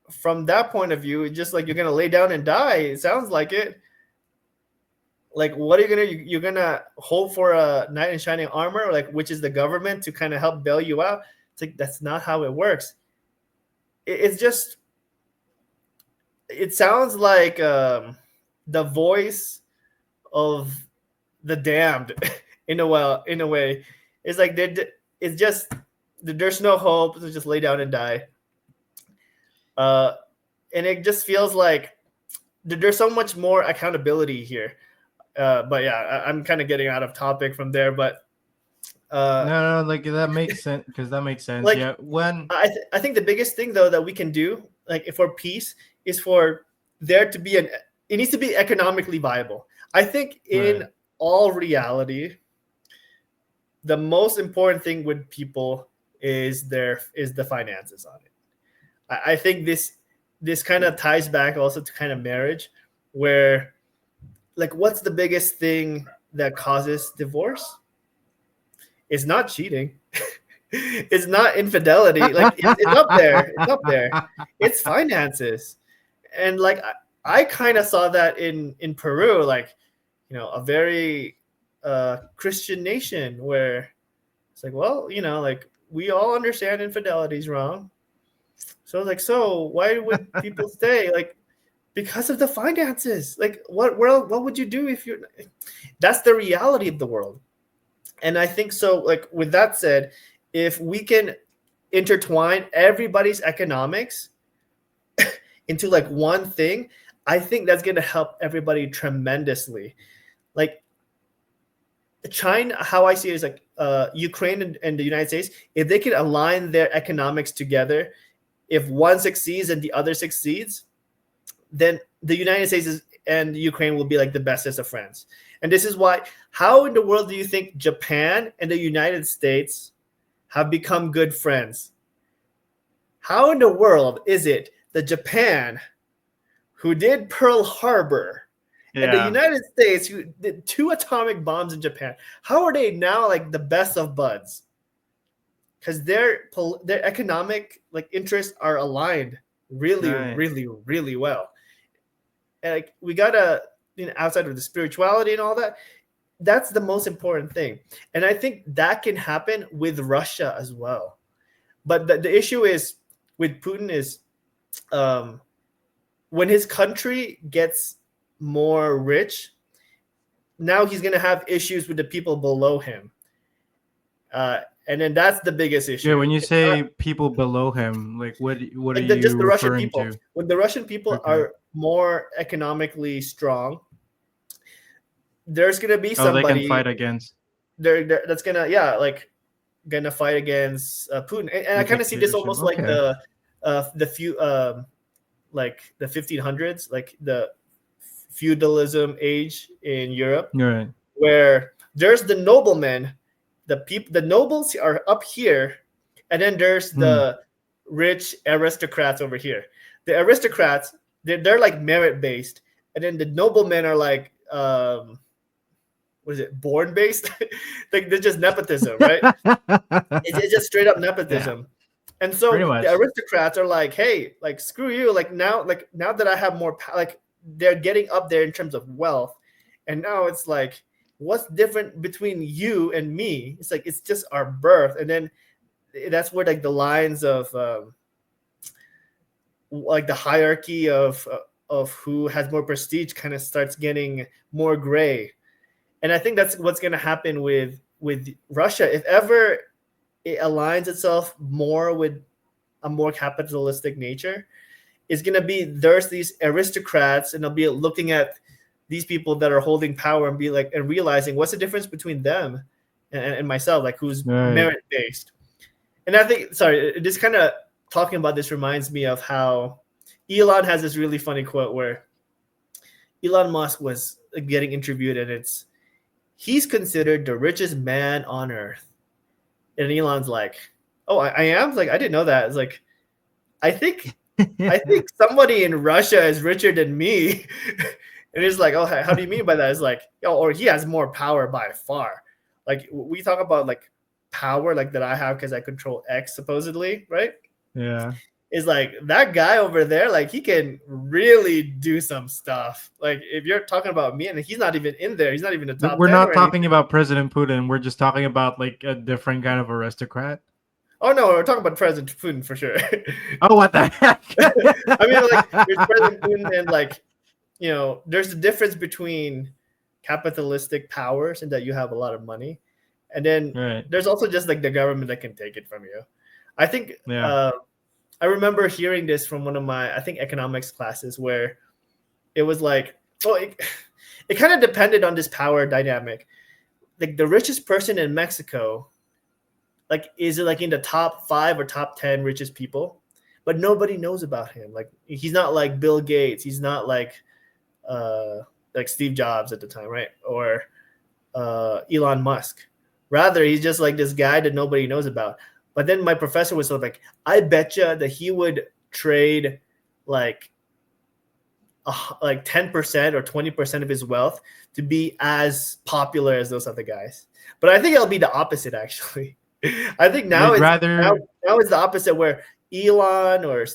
from that point of view, it's just like you're gonna lay down and die. It sounds like it. Like what are you gonna you're gonna hope for a knight in shining armor, like which is the government to kind of help bail you out? It's like that's not how it works. It's just it sounds like the voice of the damned in a way. It's like it's just there's no hope, so just lay down and die. And it just feels like there's so much more accountability here. But yeah, I'm kind of getting out of topic from there. But No, like that makes sense because that makes sense. like Yeah, when I think the biggest thing though that we can do, like for peace, is for there to be it needs to be economically viable. I think in right. all reality, the most important thing with people is the finances on it. I think this kind of ties back also to kind of marriage, where like what's the biggest thing that causes divorce? It's not cheating. It's not infidelity. Like it's up there. It's up there. It's finances. And like I kind of saw that in Peru, like a very Christian nation where it's like, well, like we all understand infidelity is wrong. So like, so why would people stay? Like because of the finances. Like what would you do if you're? That's the reality of the world. And I think so. Like with that said, if we can intertwine everybody's economics into like one thing, I think that's going to help everybody tremendously. Like China, how I see it is like Ukraine and the United States, if they can align their economics together, if one succeeds and the other succeeds, then the United States and Ukraine will be like the bestest of friends. And this is why, how in the world do you think Japan and the United States have become good friends? How in the world is it that Japan, who did Pearl Harbor, and the Yeah. United States, who did 2 atomic bombs in Japan, how are they now like the best of buds? because their economic like interests are aligned really, Right. really, really well. And like we gotta, outside of the spirituality and all that, that's the most important thing. And I think that can happen with Russia as well. But the issue is with Putin is when his country gets more rich, now he's going to have issues with the people below him. And then that's the biggest issue. Yeah, when you say people below him, like what are Like you just the Russian referring people. to? When the Russian people Okay. are more economically strong, there's going to be Oh, they somebody can fight against. that's going to, gonna fight against Putin, and I the kind of see this dictatorship. almost like Okay. the few like the 1500s, like the feudalism age in Europe, Right. where there's the noblemen, the nobles are up here, and then there's the rich aristocrats over here. The aristocrats, they're like merit based, and then the noblemen are like what is it, born based? Like they're just nepotism, right? It's just straight up nepotism. And Pretty so much. the aristocrats are like, hey, like screw you. Like now that I have more, like they're getting up there in terms of wealth, and now it's like, what's different between you and me? It's like it's just our birth, and then that's where like the lines of like the hierarchy of who has more prestige kind of starts getting more gray. And I think that's what's going to happen with Russia if ever it aligns itself more with a more capitalistic nature. Is going to be there's these aristocrats, and they'll be looking at these people that are holding power and be like, and realizing what's the difference between them and myself, like who's merit based. And I think, sorry, this kind of talking about this reminds me of how Elon has this really funny quote where Elon Musk was getting interviewed, and he's considered the richest man on earth. And Elon's like, oh, I am? It's like, I didn't know that. It's like, I think somebody in Russia is richer than me. And it's like, oh, how do you mean by that? It's like, or he has more power by far. Like we talk about like power, like that I have because I control X supposedly, right? Yeah. Is like that guy over there, like he can really do some stuff. Like if you're talking about me, and he's not even in there, he's not even the top. We're 10 not or talking anything. about President Putin. We're just talking about like a different kind of aristocrat. Oh no, we're talking about President Putin for sure. Oh, what the heck? I mean, like there's President Putin, and like there's a difference between capitalistic powers and that you have a lot of money, and then there's also just like the government that can take it from you. I think I remember hearing this from one of my, I think, economics classes where it was like, it kind of depended on this power dynamic. Like the richest person in Mexico, like is it like in the top 5 or top 10 richest people, but nobody knows about him. Like he's not like Bill Gates. He's not like Steve Jobs at the time, right? Or Elon Musk. Rather, he's just like this guy that nobody knows about. But then my professor was sort of like, I betcha that he would trade like 10% or 20% of his wealth to be as popular as those other guys. But I think it'll be the opposite, actually. I think now now it's the opposite, where Elon or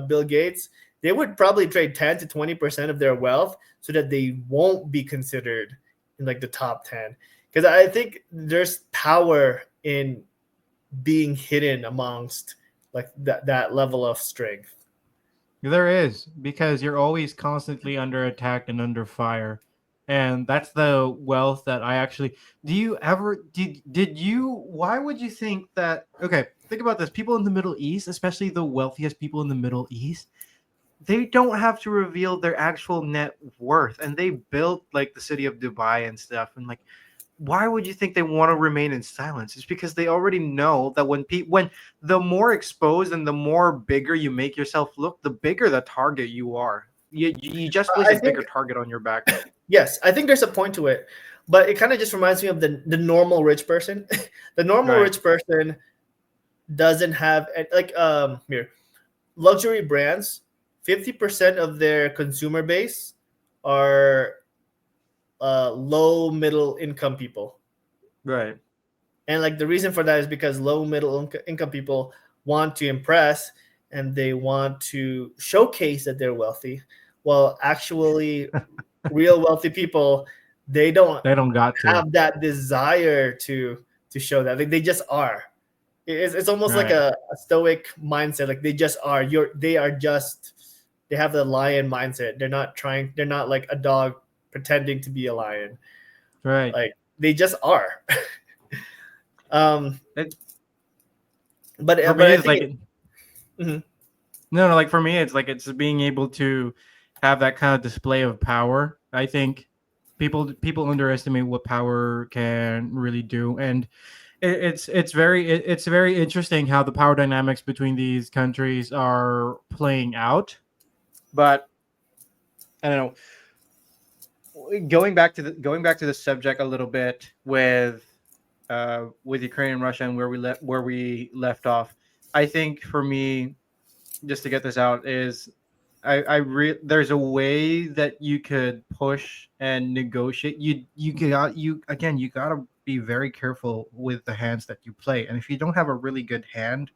Bill Gates, they would probably trade 10 to 20% of their wealth so that they won't be considered in like the top 10. Because I think there's power in being hidden amongst like that level of strength. There is, because you're always constantly under attack and under fire. And that's the wealth that I actually why would you think that? Okay, think about this. People in the Middle East, especially the wealthiest people in the Middle East, they don't have to reveal their actual net worth, and they built like the city of Dubai and stuff. And like, why would you think they want to remain in silence? It's because they already know that when the more exposed and the more bigger you make yourself look, the bigger the target you are. You just place a bigger target on your back. Yes, I think there's a point to it, but it kind of just reminds me of the normal rich person. The normal rich person doesn't have like luxury brands. 50% of their consumer base are low middle income people. Right. And like the reason for that is because low middle income people want to impress and they want to showcase that they're wealthy. Well, actually, real wealthy people, they don't They don't got to. have that desire to show that. Like they just are. It's almost like Right. a stoic mindset. Like they just are. They are just. They have the lion mindset. They're not trying. They're not like a dog pretending to be a lion. Right. Like they just are. um, It, but for but me, I it's think like it, mhm. no, like for me, it's like it's being able to have that kind of display of power. I think people underestimate what power can really do, and it's very interesting how the power dynamics between these countries are playing out. But I don't know. Going back to the subject a little bit with Ukraine and Russia and where we left off. I think for me, just to get this out, is there's a way that you could push and negotiate. You gotta be very careful with the hands that you play, and if you don't have a really good hand,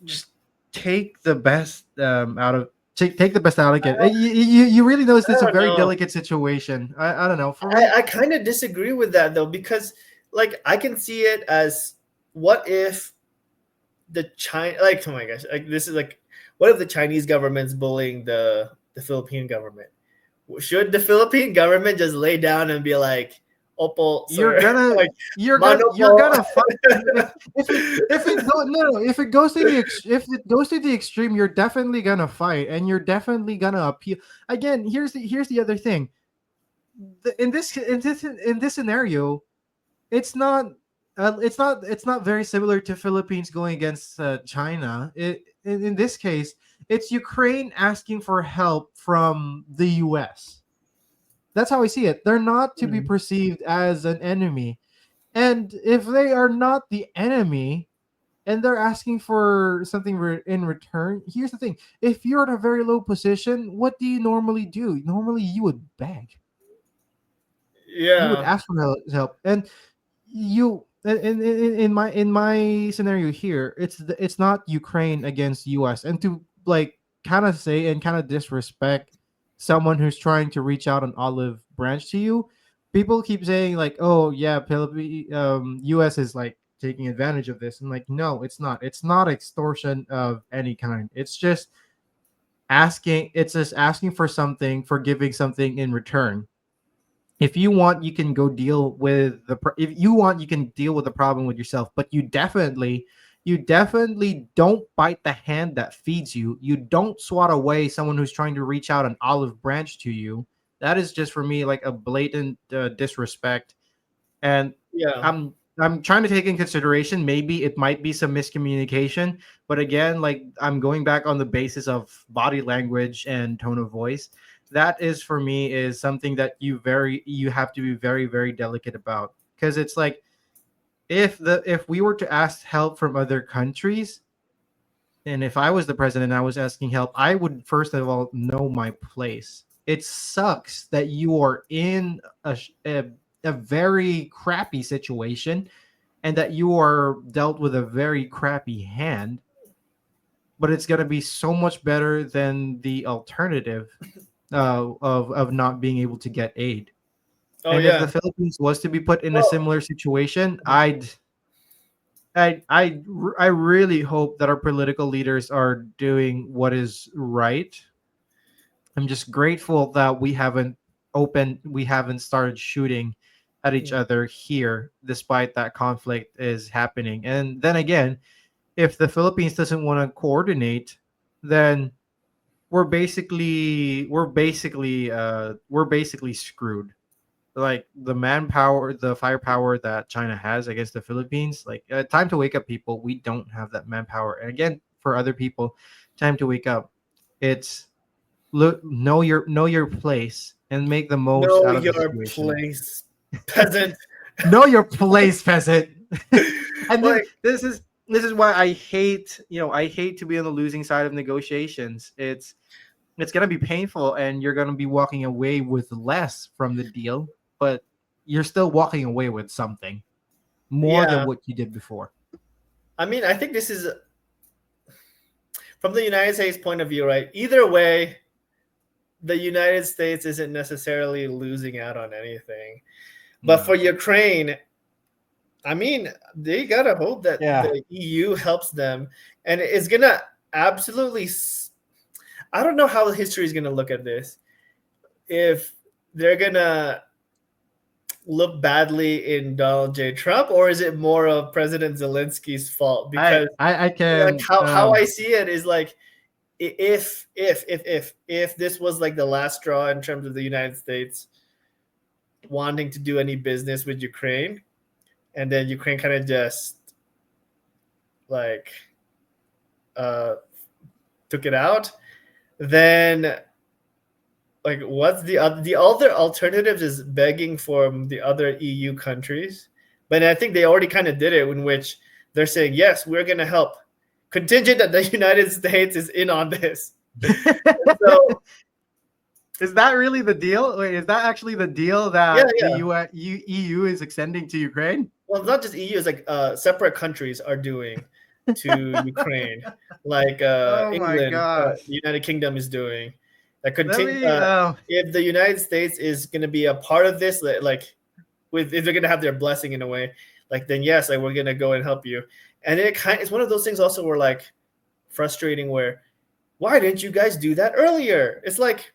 just take the best out of take the best out of it. You really notice I it's a don't very know. delicate situation. I don't know. For me, I kind of disagree with that though because like I can see it as what if the China like oh my gosh like this is like what if the Chinese government's bullying the Philippine government? Should the Philippine government just lay down and be like, "Oppo, you're sir, gonna like you're manopo." gonna fight if it go no no if it goes to if it goes to the extreme, you're definitely gonna fight and you're definitely gonna appeal. Again, here's the other thing. In this scenario, it's not very similar to Philippines going against China. In this case, it's Ukraine asking for help from the U.S. That's how I see it. They're not to be Mhm. perceived as an enemy. And if they are not the enemy and they're asking for something in return, here's the thing. If you're in a very low position, what do you normally do? Normally, you would beg. You would Yeah. ask for help. And you in my scenario here, it's not Ukraine against US. And to like kind of say and kind of disrespect someone who's trying to reach out an olive branch to you, people keep saying like, oh yeah, US is like taking advantage of this. And like, no, it's not extortion of any kind. It's just asking for something, for giving something in return. If you want, you can go deal with if you want, you can deal with the problem with yourself, but you definitely don't bite the hand that feeds you. You don't swat away someone who's trying to reach out an olive branch to you. That is just for me like a blatant disrespect. And Yeah. I'm trying to take in consideration maybe it might be some miscommunication, but again, like I'm going back on the basis of body language and tone of voice. That is for me is something that you have to be very delicate about, because it's like if we were to ask help from other countries, and if I was the president and I was asking help, I would first of all know my place. It sucks that you are in a very crappy situation and that you are dealt with a very crappy hand, but it's going to be so much better than the alternative of not being able to get aid. Oh And if the yeah. Philippines was to be put in a Well, similar situation, I really hope that our political leaders are doing what is right. I'm just grateful that we haven't started shooting at each mhm. other here, despite that conflict is happening. And then again, if the Philippines doesn't want to coordinate, then we're basically screwed. Like the manpower, the firepower that China has against the Philippines, like time to wake up, people. We don't have that manpower. And again, for other people, time to wake up. It's look know your place and make the most Know out of the your situation. place, peasant. Know your place, peasant. And Like this is why I hate, I hate to be on the losing side of negotiations. It's gonna be painful and you're gonna be walking away with less from the deal, but you're still walking away with something more Yeah. than what you did before. I mean, I think this is from the United States point of view, right? Either way, the United States isn't necessarily losing out on anything. But for Ukraine, I mean, they gotta hope that the EU helps them, and it's gonna absolutely. I don't know how the history is gonna look at this. If they're gonna look badly in Donald J. Trump, or is it more of President Zelensky's fault? Because I can like how I see it is like if this was like the last straw in terms of the United States wanting to do any business with Ukraine, and then Ukraine kind of just like took it out, then like what's the other alternatives is begging from the other EU countries. But I think they already kind of did it, in which they're saying, yes, we're going to help, contingent that the United States is in on this. So is that really the deal? Wait, is that actually the deal that the EU is extending to Ukraine? Well, it's not just EU, it's like separate countries are doing to Ukraine, like England, the United Kingdom is doing. That if the United States is going to be a part of this, like if they're going to have their blessing in a way, like then yes, like we're going to go and help you. And it's one of those things also where like frustrating, where why didn't you guys do that earlier? It's like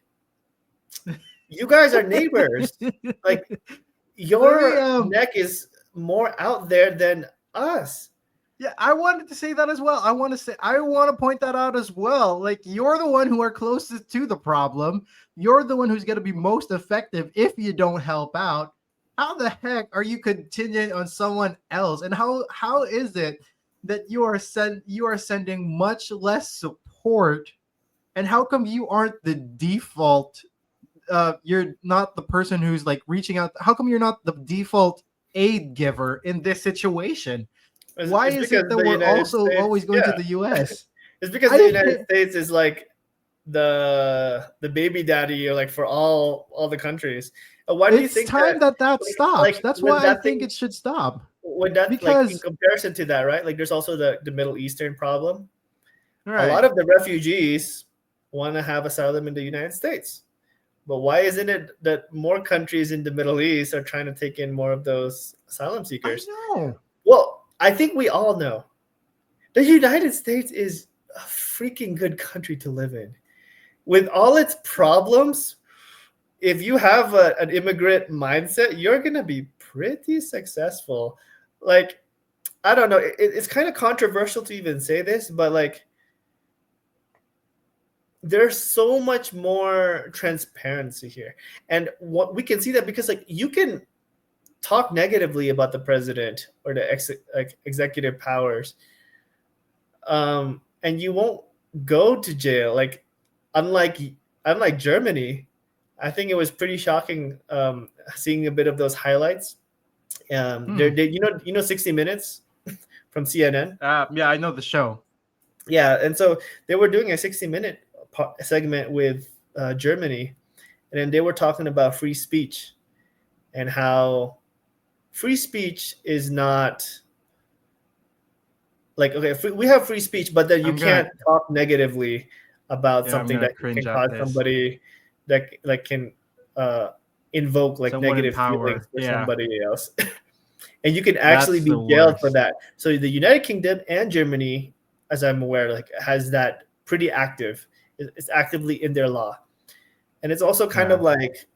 you guys are neighbors. Like your neck is more out there than us. Yeah, I wanted to say that as well. I want to point that out as well. Like, you're the one who are closest to the problem. You're the one who's going to be most effective if you don't help out. How the heck are you contingent on someone else? And how is it that you are sending much less support? And how come you aren't the default? You're not the person who's like reaching out. How come you're not the default aid giver in this situation? Why is it that we're also always going to the U.S.? It's because the United States is like the baby daddy, like for all the countries. Why do you think it's time that stops? Like, that's why I think it should stop. Because like, in comparison to that, right? Like there's also the Middle Eastern problem. Right. A lot of the refugees want to have asylum in the United States. But why isn't it that more countries in the Middle East are trying to take in more of those asylum seekers? I know. Well, I think we all know the United States is a freaking good country to live in. With all its problems, if you have an immigrant mindset, you're going to be pretty successful. Like, I don't know. It's kind of controversial to even say this, but like, there's so much more transparency here. And what we can see that because like you can talk negatively about the president or the executive powers, and you won't go to jail. Like unlike Germany, I think it was pretty shocking seeing a bit of those highlights. You know 60 Minutes from CNN. Yeah, I know the show. Yeah, and so they were doing a 60-minute segment with Germany, and then they were talking about free speech and how free speech is not like, okay, we have free speech, but then you can't talk negatively about something that can cause somebody that like can invoke like negative feelings for somebody else. And you can actually be jailed for that. So the United Kingdom and Germany, as I'm aware, like has that pretty active. It's actively in their law. And it's also kind of like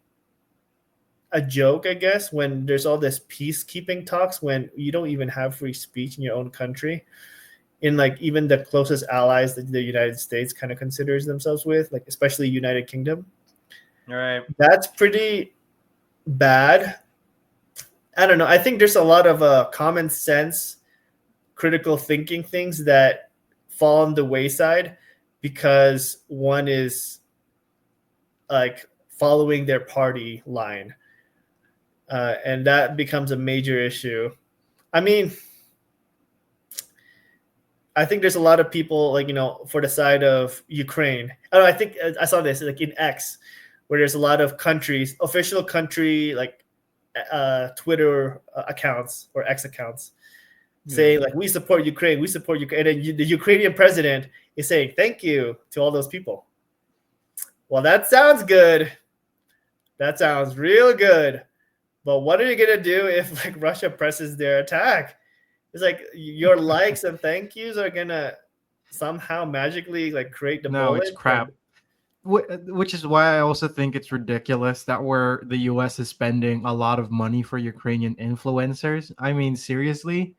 a joke, I guess, when there's all this peacekeeping talks when you don't even have free speech in your own country, in like even the closest allies that the United States kind of considers themselves with, like especially United Kingdom. All right. That's pretty bad. I don't know. I think there's a lot of common sense, critical thinking things that fall on the wayside because one is like following their party line. And that becomes a major issue. I mean, I think there's a lot of people like, for the side of Ukraine. I think I saw this like in X, where there's a lot of countries, official country, like Twitter accounts or X accounts Yeah. saying like, we support Ukraine, and then the Ukrainian president is saying thank you to all those people. Well, that sounds good. That sounds real good. But what are you gonna do if like Russia presses their attack? It's like your likes and thank yous are gonna somehow magically like create the No, it's bullet. crap. Which is why I also think it's ridiculous that the U.S. is spending a lot of money for Ukrainian influencers. I mean, seriously,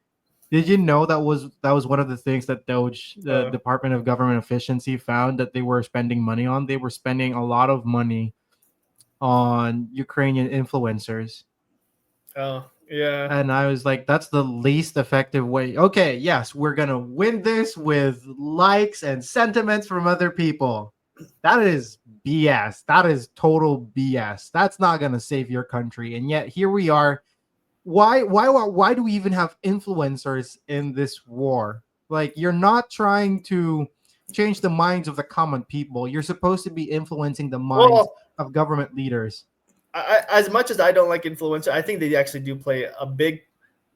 did you know that was one of the things that the Department of Government Efficiency, found that they were spending money on? They were spending a lot of money on Ukrainian influencers. Oh yeah. And I was like, that's the least effective way. Okay, yes, we're going to win this with likes and sentiments from other people. That is BS. That is total BS. That's not going to save your country. And yet here we are. Why do we even have influencers in this war? Like, you're not trying to change the minds of the common people. You're supposed to be influencing the minds of government leaders. As much as I don't like influencer, I think they actually do play a big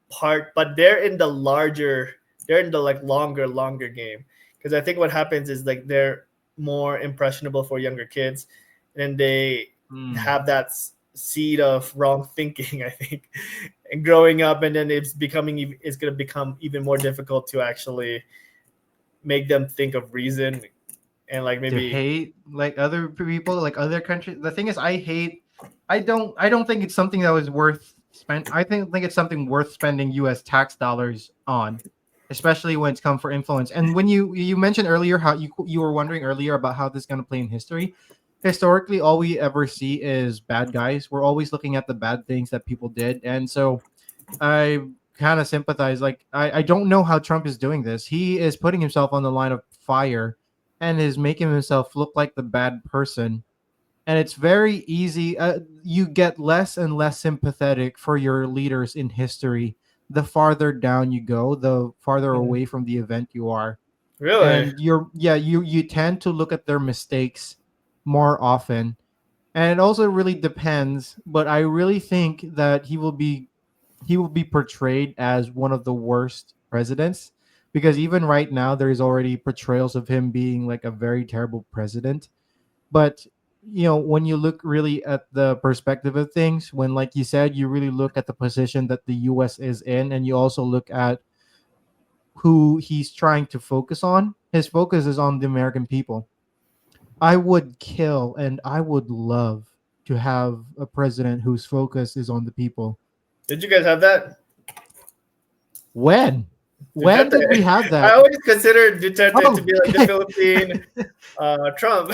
part, but they're in the like longer game. Because I think what happens is like they're more impressionable for younger kids, and they have that seed of wrong thinking, I think, and growing up, and then it's going to become even more difficult to actually make them think of reason and like maybe to hate like other people, like other countries. The thing is, I don't think it's something that was worth spend. I think it's something worth spending U.S. tax dollars on, especially when it's come for influence. And when you mentioned earlier how you were wondering earlier about how this is going to play in history. Historically, all we ever see is bad guys. We're always looking at the bad things that people did, and so I kind of sympathize. Like, I don't know how Trump is doing this. He is putting himself on the line of fire and is making himself look like the bad person. And it's very easy. You get less and less sympathetic for your leaders in history. The farther down you go, the farther away from the event you are. really. And you tend to look at their mistakes more often. And it also really depends, but I really think that he will be portrayed as one of the worst presidents, because even right now there's already portrayals of him being like a very terrible president. But when you look really at the perspective of things, when, like you said, you really look at the position that the US is in, and you also look at who he's trying to focus on, his focus is on the American people. I would kill and I would love to have a president whose focus is on the people. Did you guys have that? When did we have I that? always considered Duterte to be like the okay. Philippine Trump.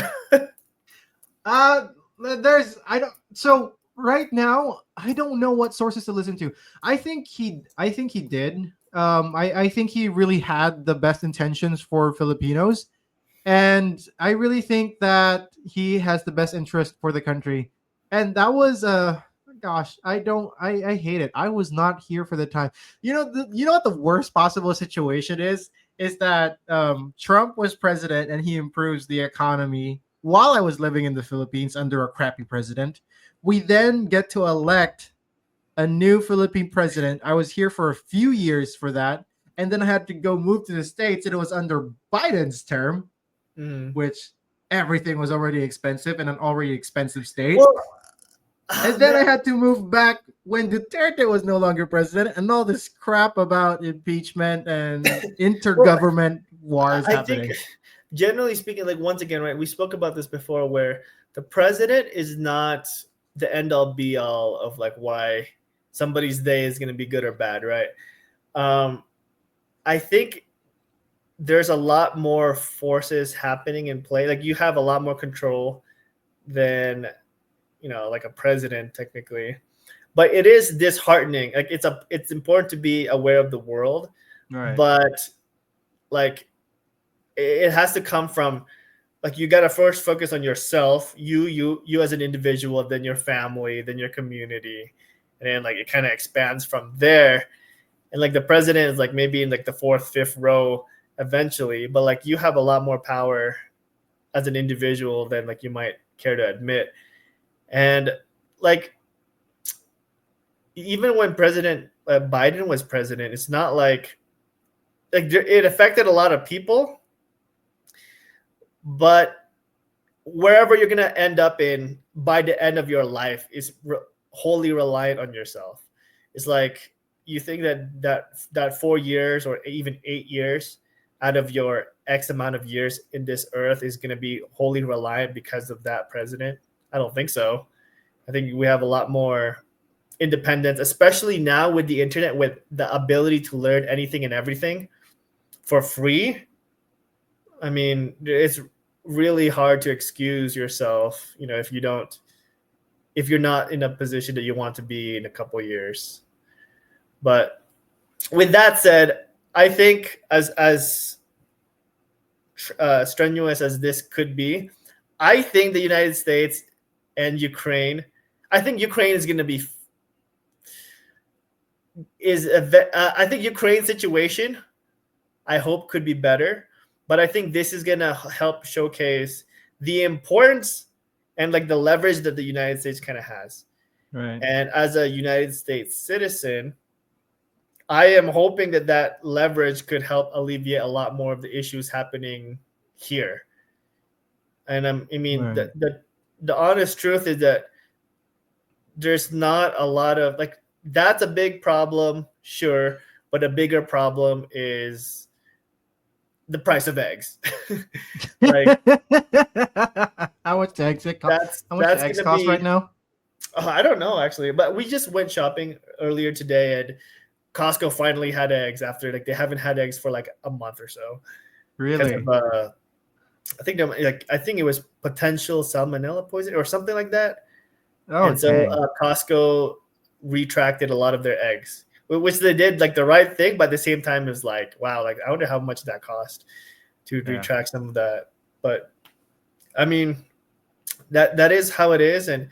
There's I don't so right now I don't know what sources to listen to. I think he did. I think he really had the best intentions for Filipinos, and I really think that he has the best interest for the country. And that was gosh, I hate it. I was not here for the time. You know what the worst possible situation is that Trump was president and he improves the economy while I was living in the Philippines under a crappy president. We then get to elect a new Philippine president. I was here for a few years for that, and then I had to go move to the States, and it was under Biden's term, which everything was already expensive in an already expensive state. Well, and then I had to move back when Duterte was no longer president, and all this crap about impeachment and intergovernment wars happening. think, generally speaking, like once again, right? We spoke about this before, where the president is not the end all be all of like why somebody's day is going to be good or bad, right? I think there's a lot more forces happening in play. Like you have a lot more control than like a president technically, but it is disheartening. Like it's important to be aware of the world, Right. but like it has to come from like you got to first focus on yourself, you as an individual, then your family, then your community, and then like it kind of expands from there. And like the president is like maybe in like the fourth, fifth row eventually, but like you have a lot more power as an individual than like you might care to admit. And like even when President Biden was president, it's not like it affected a lot of people, but wherever you're gonna end up in by the end of your life is wholly reliant on yourself. It's like you think that 4 years or even 8 years out of your X amount of years in this earth is going to be wholly reliant because of that president. I don't think so. I think we have a lot more independence, especially now with the internet, with the ability to learn anything and everything for free. I mean, it's really hard to excuse yourself, if you're not in a position that you want to be in a couple years. But with that said, I think as strenuous as this could be, I think the United States and Ukraine, I think Ukraine is going to be I think Ukraine's situation, I hope, could be better, but I think this is going to help showcase the importance and like the leverage that the United States kind of has. Right. And as a United States citizen, I am hoping that leverage could help alleviate a lot more of the issues happening here. And Right. the honest truth is that there's not a lot of like, that's a big problem, sure, but a bigger problem is the price of eggs. Like, how much eggs cost? How much that's eggs gonna cost be. right now? I don't know actually, but we just went shopping earlier today, and Costco finally had eggs after like they haven't had eggs for like a month or so. Because Really? of I think it was potential salmonella poison or something like that. Oh, And so dang. Costco retracted a lot of their eggs, which they did like the right thing, but at the same time it was like, wow, like I wonder how much that cost to Yeah. retract some of that. But I mean, that is how it is. And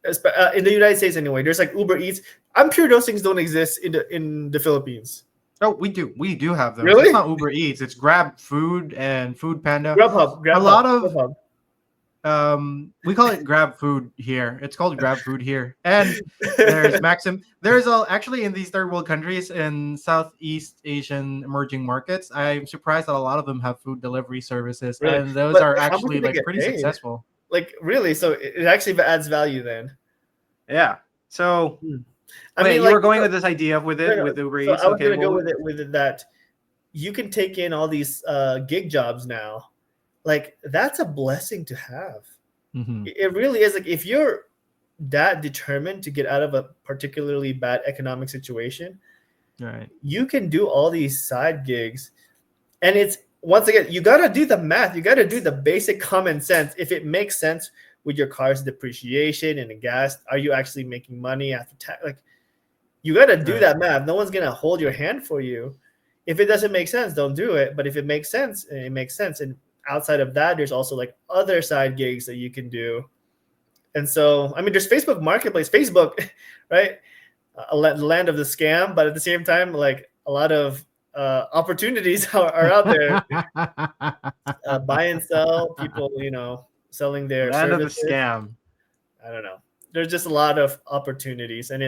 in the United States anyway, there's like Uber Eats. I'm sure those things don't exist in the Philippines. Oh, we do have those. Really? It's not Uber Eats. It's Grab Food and Food Panda. Grubhub. A lot of Grubhub. we call it Grab Food here. It's called Grab Food here. And there's Maxim. There's actually in these third world countries in Southeast Asian emerging markets, I'm surprised that a lot of them have food delivery services, Really? and those But are how much do actually they like get pretty paid? successful. Like really? So it actually adds value then. Yeah. So I wait, mean, you like, were going with this idea with it no, with Uber so Eats. I was Okay, gonna go well, with it that you can take in all these gig jobs now. Like that's a blessing to have. mhm, It really is. Like if you're that determined to get out of a particularly bad economic situation, right. you can do all these side gigs. And it's once again, you gotta do the math. You gotta do the basic common sense. If it makes sense with your car's depreciation and the gas, are you actually making money after tax? Like you gotta do Right. that math. No one's gonna hold your hand for you. If it doesn't make sense, don't do it. But if it makes sense, it makes sense. And outside of that, there's also like other side gigs that you can do. And so, I mean, there's Facebook Marketplace, Facebook, right? The land of the scam, but at the same time, like a lot of opportunities are out there. Buy and sell, people, selling their Land of the services. scam. I don't know. There's just a lot of opportunities, and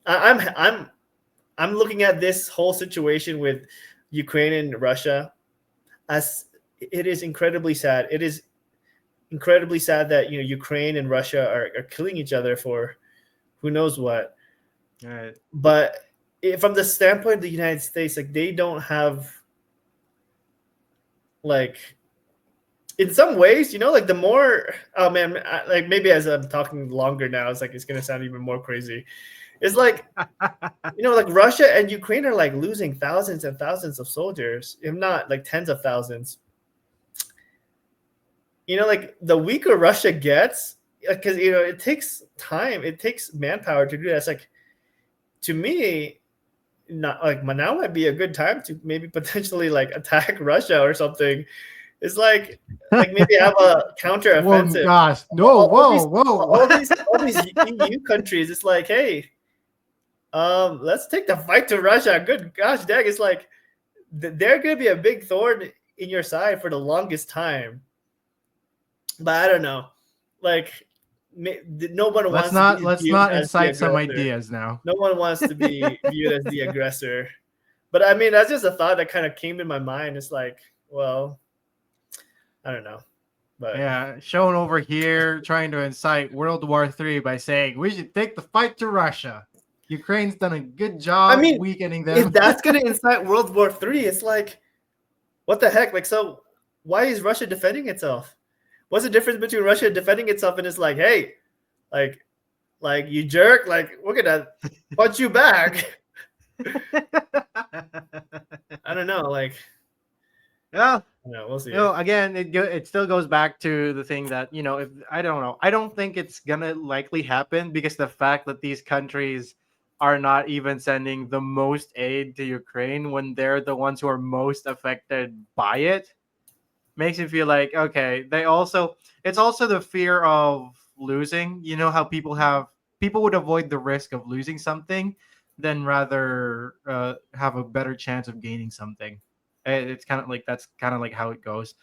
I'm looking at this whole situation with Ukraine and Russia as it is incredibly sad. It is incredibly sad that Ukraine and Russia are killing each other for who knows what. Right. But from the standpoint of the United States, like they don't have like in some ways, like the more like maybe as I'm talking longer now, it's like it's gonna sound even more crazy. It's like like Russia and Ukraine are like losing thousands and thousands of soldiers, if not like tens of thousands. Like the weaker Russia gets, because it takes time, it takes manpower to do that. It's like, to me, not like now might be a good time to maybe potentially like attack Russia or something. It's like maybe have a counter offensive. Whoa, gosh, no, whoa. All these EU countries. It's like, hey, let's take the fight to Russia. Good gosh, dang, it's like they're gonna be a big thorn in your side for the longest time. But I don't know, like no one Let's wants to be let's viewed not as the incite some aggressor. ideas now. No one wants to be viewed as the aggressor. But I mean, that's just a thought that kind of came in my mind. It's like, well, I don't know. But Yeah, shown over here trying to incite World War III by saying we should take the fight to Russia. Ukraine's done a good I job mean, weakening if them. that's going to incite World War III, it's like, what the heck? Like, so why is Russia defending itself? What's the difference between Russia defending itself and it's like, hey, like you jerk, like we're gonna punch you back. I don't know, like, Yeah, no, we'll see. again, it still goes back to the thing that if I don't know, I don't think it's gonna likely happen because the fact that these countries are not even sending the most aid to Ukraine when they're the ones who are most affected by it makes me feel like okay, it's also the fear of losing. You know how people would avoid the risk of losing something than rather have a better chance of gaining something. It's kind of like that's kind of like how it goes.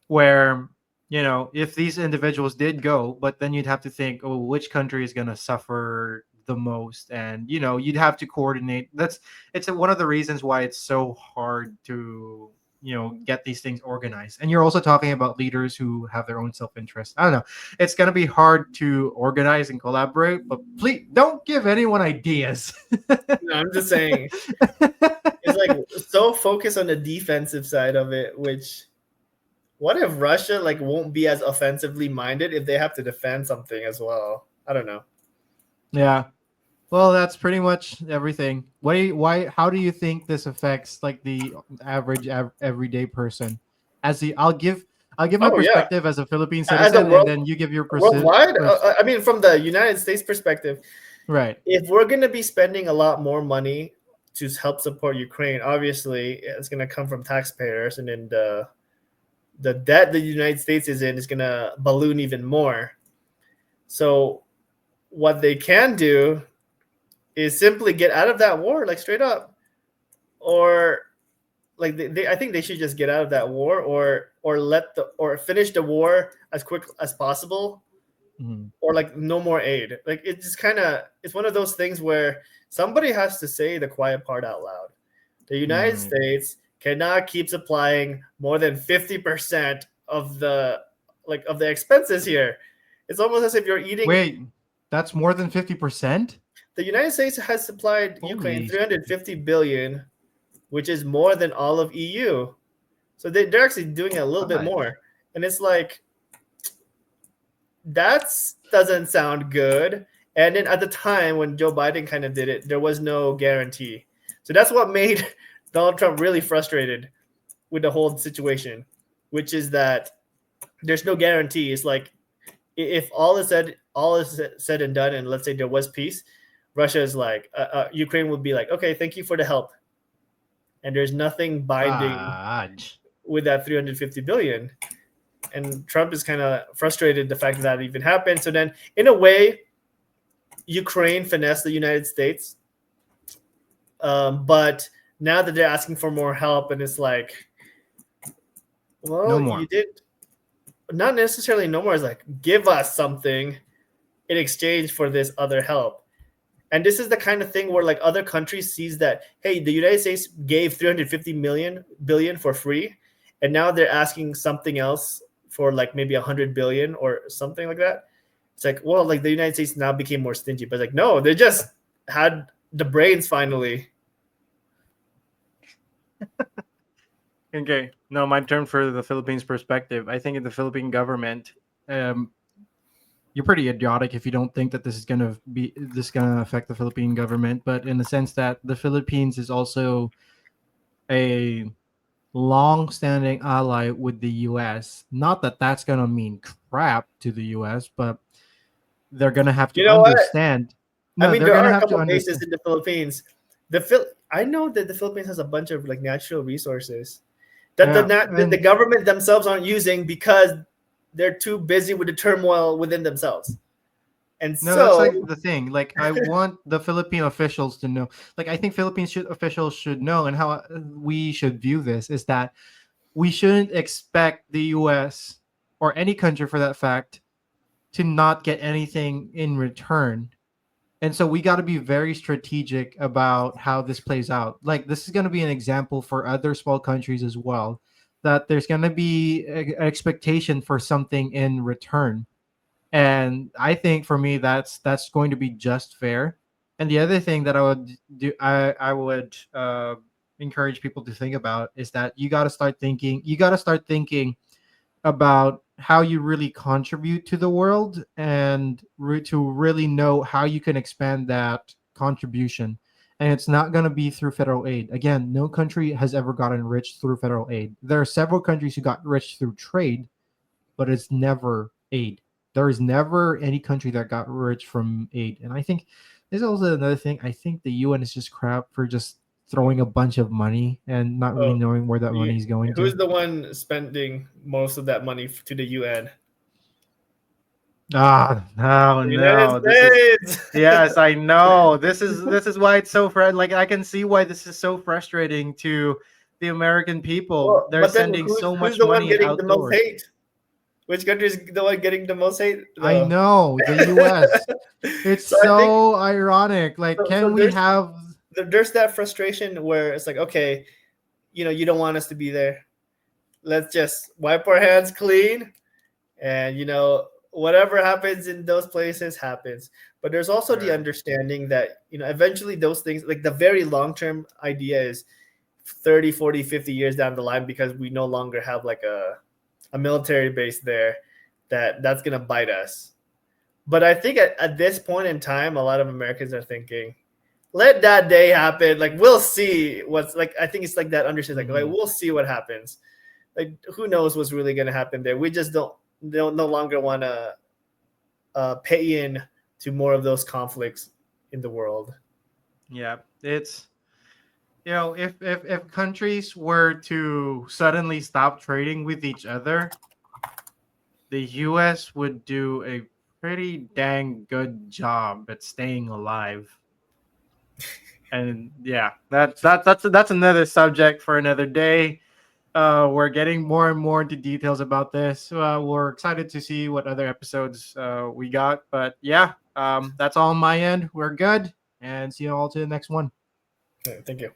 Where if these individuals did go, but then you'd have to think, oh, which country is going to suffer the most, and you'd have to coordinate. It's one of the reasons why it's so hard to get these things organized. And you're also talking about leaders who have their own self-interest. I don't know, it's going to be hard to organize and collaborate, but please don't give anyone ideas. No, I'm just saying it's like so focused on the defensive side of it, which what if Russia like won't be as offensively minded if they have to defend something as well? I don't know. Yeah. Well, that's pretty much everything. How do you think this affects like the average everyday person? I'll give my Oh yeah, perspective as a Philippine as a citizen, and then you give your worldwide. I mean, from the United States perspective, right. if we're going to be spending a lot more money to help support Ukraine, obviously it's going to come from taxpayers, and then the debt the United States is in is going to balloon even more. So what they can do is simply get out of that war, like straight up, or like I think they should just get out of that war, or finish the war as quick as possible, Mm-hmm. or like no more aid. Like it's just it's one of those things where somebody has to say the quiet part out loud. The United States cannot keep supplying more than 50% of the expenses here. It's almost as if you're eating. Wait, that's more than 50%? The United States has supplied Ukraine Holy 350 billion, which is more than all of EU. So they're actually doing a little bit more. And it's like, that doesn't sound good. And then at the time when Joe Biden kind of did it, there was no guarantee. So that's what made Donald Trump really frustrated with the whole situation, which is that there's no guarantee. It's like if all is said and done, and let's say there was peace, Russia is like, Ukraine would be like, okay, thank you for the help. And there's nothing binding with that 350 billion. And Trump is kind of frustrated the fact that even happened. So then, in a way, Ukraine finessed the United States. But now that they're asking for more help, and it's like, well, no more. You did not necessarily no more. It's like, give us something in exchange for this other help. And this is the kind of thing where like other countries sees that, hey, the United States gave 350 billion for free, and now they're asking something else for like maybe 100 billion or something like that. It's like, well, like the United States now became more stingy, but like, no, they just had the brains finally. Okay, no, my turn for the Philippines perspective. I think in the Philippine government, you're pretty idiotic if you don't think that this is gonna affect the Philippine government. But in the sense that the Philippines is also a long-standing ally with the U.S. Not that that's gonna mean crap to the U.S., but they're gonna have to understand. No, I mean, there are a couple bases in the Philippines. I know that the Philippines has a bunch of like natural resources that the government themselves aren't using because they're too busy with the turmoil within themselves. And no, that's like the thing. Like, I want the Philippine officials to know. Like, I think Philippine officials should know, and how we should view this is that we shouldn't expect the U.S. or any country, for that fact, to not get anything in return. And so we got to be very strategic about how this plays out. Like this is going to be an example for other small countries as well, that there's going to be an expectation for something in return. And I think for me that's going to be just fair. And the other thing that I would encourage people to think about is that you got to start thinking about how you really contribute to the world, and to really know how you can expand that contribution. And it's not going to be through federal aid. Again, no country has ever gotten rich through federal aid. There are several countries who got rich through trade, but it's never aid. There is never any country that got rich from aid. And I think there's also another thing. I think the UN is just crap for just throwing a bunch of money and not really Oh, knowing where that money is going who's to. the one spending most of that money to the UN? Ah, no, The United no. This is States. yes, I know. This is why it's so like I can see why this is so frustrating to the American people. Well, They're but then sending so who's much the one money getting the most outdoors. hate? Which country is the one getting the most hate, I though? know, the US. It's So I think so ironic. Like, so can we there's have there's that frustration where it's like, okay, you don't want us to be there. Let's just wipe our hands clean, and whatever happens in those places happens. But there's also the right, understanding that eventually those things, like the very long term idea is 30, 40, 50 years down the line, because we no longer have like a military base there, that's going to bite us. But I think at this point in time, a lot of Americans are thinking, let that day happen. Like, we'll see what's like. I think it's like that understanding, like, mhm. we'll see what happens. Like, who knows what's really going to happen there? We just don't no longer want to pay in to more of those conflicts in the world. Yeah, it's if countries were to suddenly stop trading with each other, the US would do a pretty dang good job at staying alive. And yeah, that's another subject for another day. We're getting more and more into details about this. We're excited to see what other episodes we got. But yeah, that's all on my end. We're good, and see you all to the next one. Thank you.